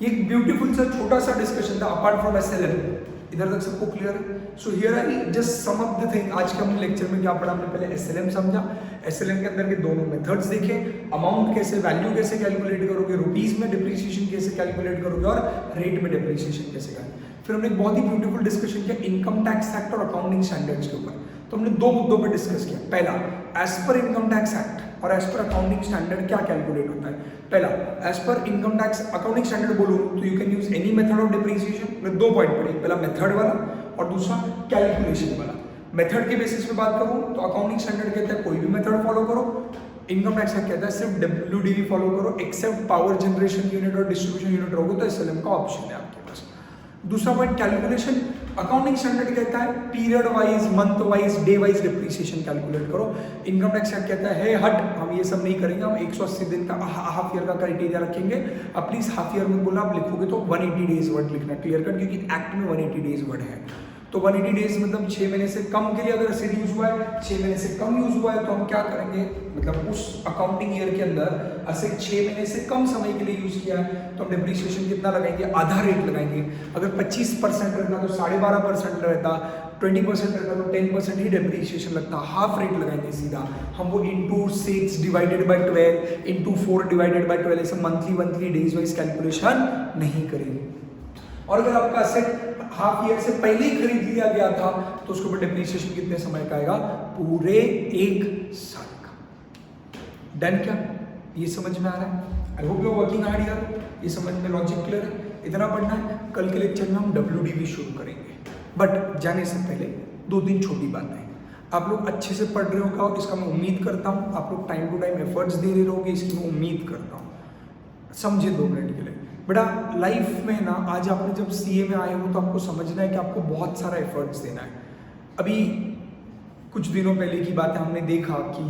Speaker 1: ये एक ब्यूटीफुल सा छोटा सा डिस्कशन था अपार्ट फ्रॉम एसएलएम। इधर तक सबको क्लियर है? So here I just sum up the thing. आज के हमने लेक्चर में क्या पढ़ा, हमने पहले एसएलएम समझा, एसएलएम के अंदर के दोनों मेथड्स देखे, अमाउंट कैसे, वैल्यू कैसे कैलकुलेट करोगे, रुपीज में डिप्रिसिएशन कैसे कैलकुलेट करोगे और रेट में डिप्रिसिएशन कैसे करोगे। फिर हमने एक बहुत ही ब्यूटीफुल डिस्कशन किया इनकम टैक्स एक्ट और अकाउंटिंग स्टैंडर्ड्स के ऊपर। तो हमने दो मुद्दों पर डिस्कस किया। पहला, as per income tax act और एज पर अकाउंटिंग स्टैंडर्ड क्या कैलकुलेट होता है। पहला, as per income tax accounting standard बोलूं तो you can use any method of depreciation. मैं दो पॉइंट पढ़े, पहला मेथड वाला और दूसरा कैलकुलेशन वाला। मेथड के बेसिस पे बात करूं तो अकाउंटिंग स्टैंडर्ड कहता है कोई भी मेथड फॉलो करो, इनकम टैक्स एक्ट कहता है सिर्फ डब्ल्यूडीवी फॉलो करो, एक्सेप्ट पावर जनरेशन यूनिट और डिस्ट्रीब्यूशन यूनिट रहोगे तो एसएलएम का ऑप्शन है आपके पास। दूसरा पॉइंट कैलकुलेशन, अकाउंटिंग स्टैंडर्ड कहता है period wise, month wise, day wise depreciation calculate करो। इनकम टैक्स एक्ट कहता है हट हम ये सब नहीं करेंगे, हम 180 दिन का हाफ ईयर का क्राइटेरिया रखेंगे। अब प्लीज हाफ ईयर में बोला आप लिखोगे तो 180 डेज वर्ड लिखना क्लियर कट, क्योंकि एक्ट में 180 डेज वर्ड है। तो 180 डेज मतलब 6 महीने से कम के लिए अगर एसेट यूज हुआ है, 6 महीने से कम यूज हुआ है तो हम क्या करेंगे, मतलब उस अकाउंटिंग ईयर के अंदर एसेट 6 महीने से कम समय के लिए यूज किया है तो हम डिप्रिसिएशन कितना लगाएंगे, आधा रेट लगाएंगे। अगर 25% रहता तो 12.5% रहता, 20% रहता तो 10% ही डिप्रिसिएशन लगता, हाफ रेट लगाएंगे सीधा हम वो into 6 divided by 12 into 4 divided by 12 ऐसे मंथली डेज वाइज कैलकुलेशन नहीं करेंगे। और अगर आपका एसेट हाफ ईयर से पहले ही खरीद लिया गया था तो उसके ऊपर डिप्रिसिएशन कितने समय का आएगा, पूरे 1 साल का। डन क्या? ये समझ में आ रहा है? I hope you are working hard यार, ये समझ में लॉजिक क्लियर है? इतना पढ़ना है। कल के लेक्चर में हम डब्ल्यूडीवी शुरू करेंगे, बट जाने से पहले 2-3 छोटी बातें। आप लोग अच्छे से पढ़ रहे हो इसका मैं उम्मीद करता हूँ, आप लोग टाइम टू टाइम एफर्ट्स दे रहे रहोगे इसकी मैं उम्मीद करता हूँ। समझे 2 मिनट के लिए बेटा, लाइफ में ना आज आपने जब सीए में आए हो तो आपको समझना है कि आपको बहुत सारा एफर्ट्स देना है। अभी कुछ दिनों पहले की बात है, हमने देखा कि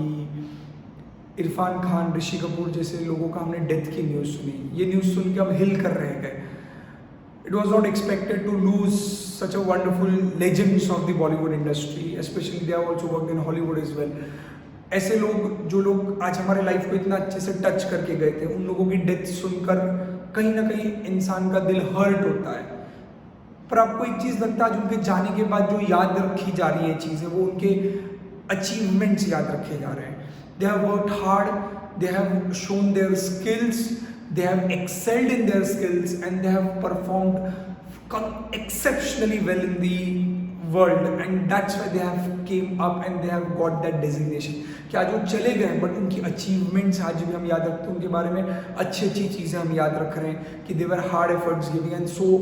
Speaker 1: इरफान खान, ऋषि कपूर जैसे लोगों का हमने डेथ की न्यूज़ सुनी। ये न्यूज़ सुन के हम हिल कर रह गए। It was not expected to lose such a wonderful legends of the Bollywood industry, specially they have also worked in Hollywood as well. ऐसे लोग जो लोग आज हमारे लाइफ को इतना अच्छे से टच करके गए थे, उन लोगों की डेथ सुनकर कहीं ना कहीं इंसान का दिल हर्ट होता है। पर आपको एक चीज़ लगता है, उनके जाने के बाद जो याद रखी जा रही है चीज़ें, वो उनके अचीवमेंट्स याद रखे जा रहे हैं। They have worked hard, they have shown their skills, they have excelled in their skills and they have performed exceptionally well in the world and that's why they have came up and they have got that designation। कि आज वो चले गए but उनकी achievements आज भी हम याद रखते हैं, उनके बारे में अच्छी चीज़ें हम याद रख रहे हैं कि they were hard efforts giving and so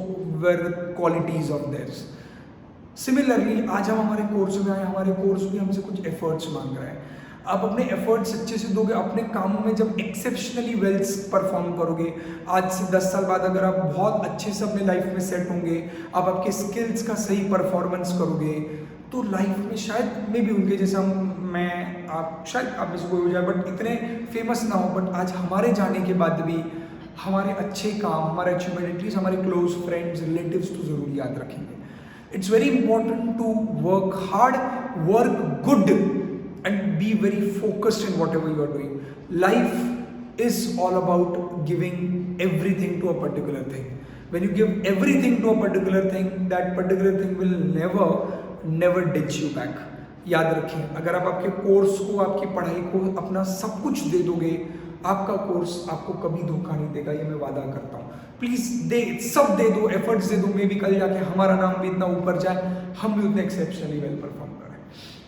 Speaker 1: were the qualities of theirs। Similarly आज हम हमारे कोर्स में आए, हमारे कोर्स भी हमसे कुछ एफर्ट्स मांग रहे हैं। आप अपने एफर्ट्स अच्छे से दोगे, अपने कामों में जब एक्सेप्शनली वेल परफॉर्म करोगे, आज से 10 साल बाद अगर आप बहुत अच्छे से अपने लाइफ में सेट होंगे, आप आपके स्किल्स का सही परफॉर्मेंस करोगे तो लाइफ में शायद मे भी उनके जैसा आप शायद आप में से कोई हो जाए बट इतने फेमस ना हो, बट आज हमारे जाने के बाद भी हमारे अच्छे काम, हमारे अचीवमेंट एटलीस्ट हमारे क्लोज फ्रेंड्स, रिलेटिव्स तो ज़रूर याद रखेंगे। It's very important to work hard, work good and be very focused in whatever you are doing. Life is all about giving everything to a particular thing. When you give everything to a particular thing, that particular thing will never ditch you back. याद रखें, अगर आप आपके course को, आपकी पढ़ाई को अपना सब कुछ दे दोगे, आपका कोर्स आपको कभी धोखा नहीं देगा, ये मैं वादा करता हूँ। प्लीज सब दे दो, एफर्ट्स दे दो, मे भी कल जाके हमारा नाम भी इतना ऊपर जाए, हम भी उतने एक्सेप्शनली वेल परफॉर्म करें।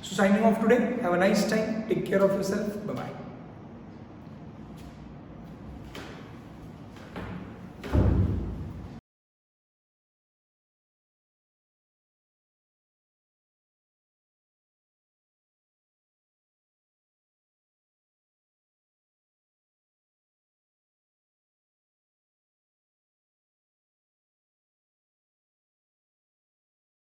Speaker 1: So signing off today, have a nice time, take care of yourself, bye bye।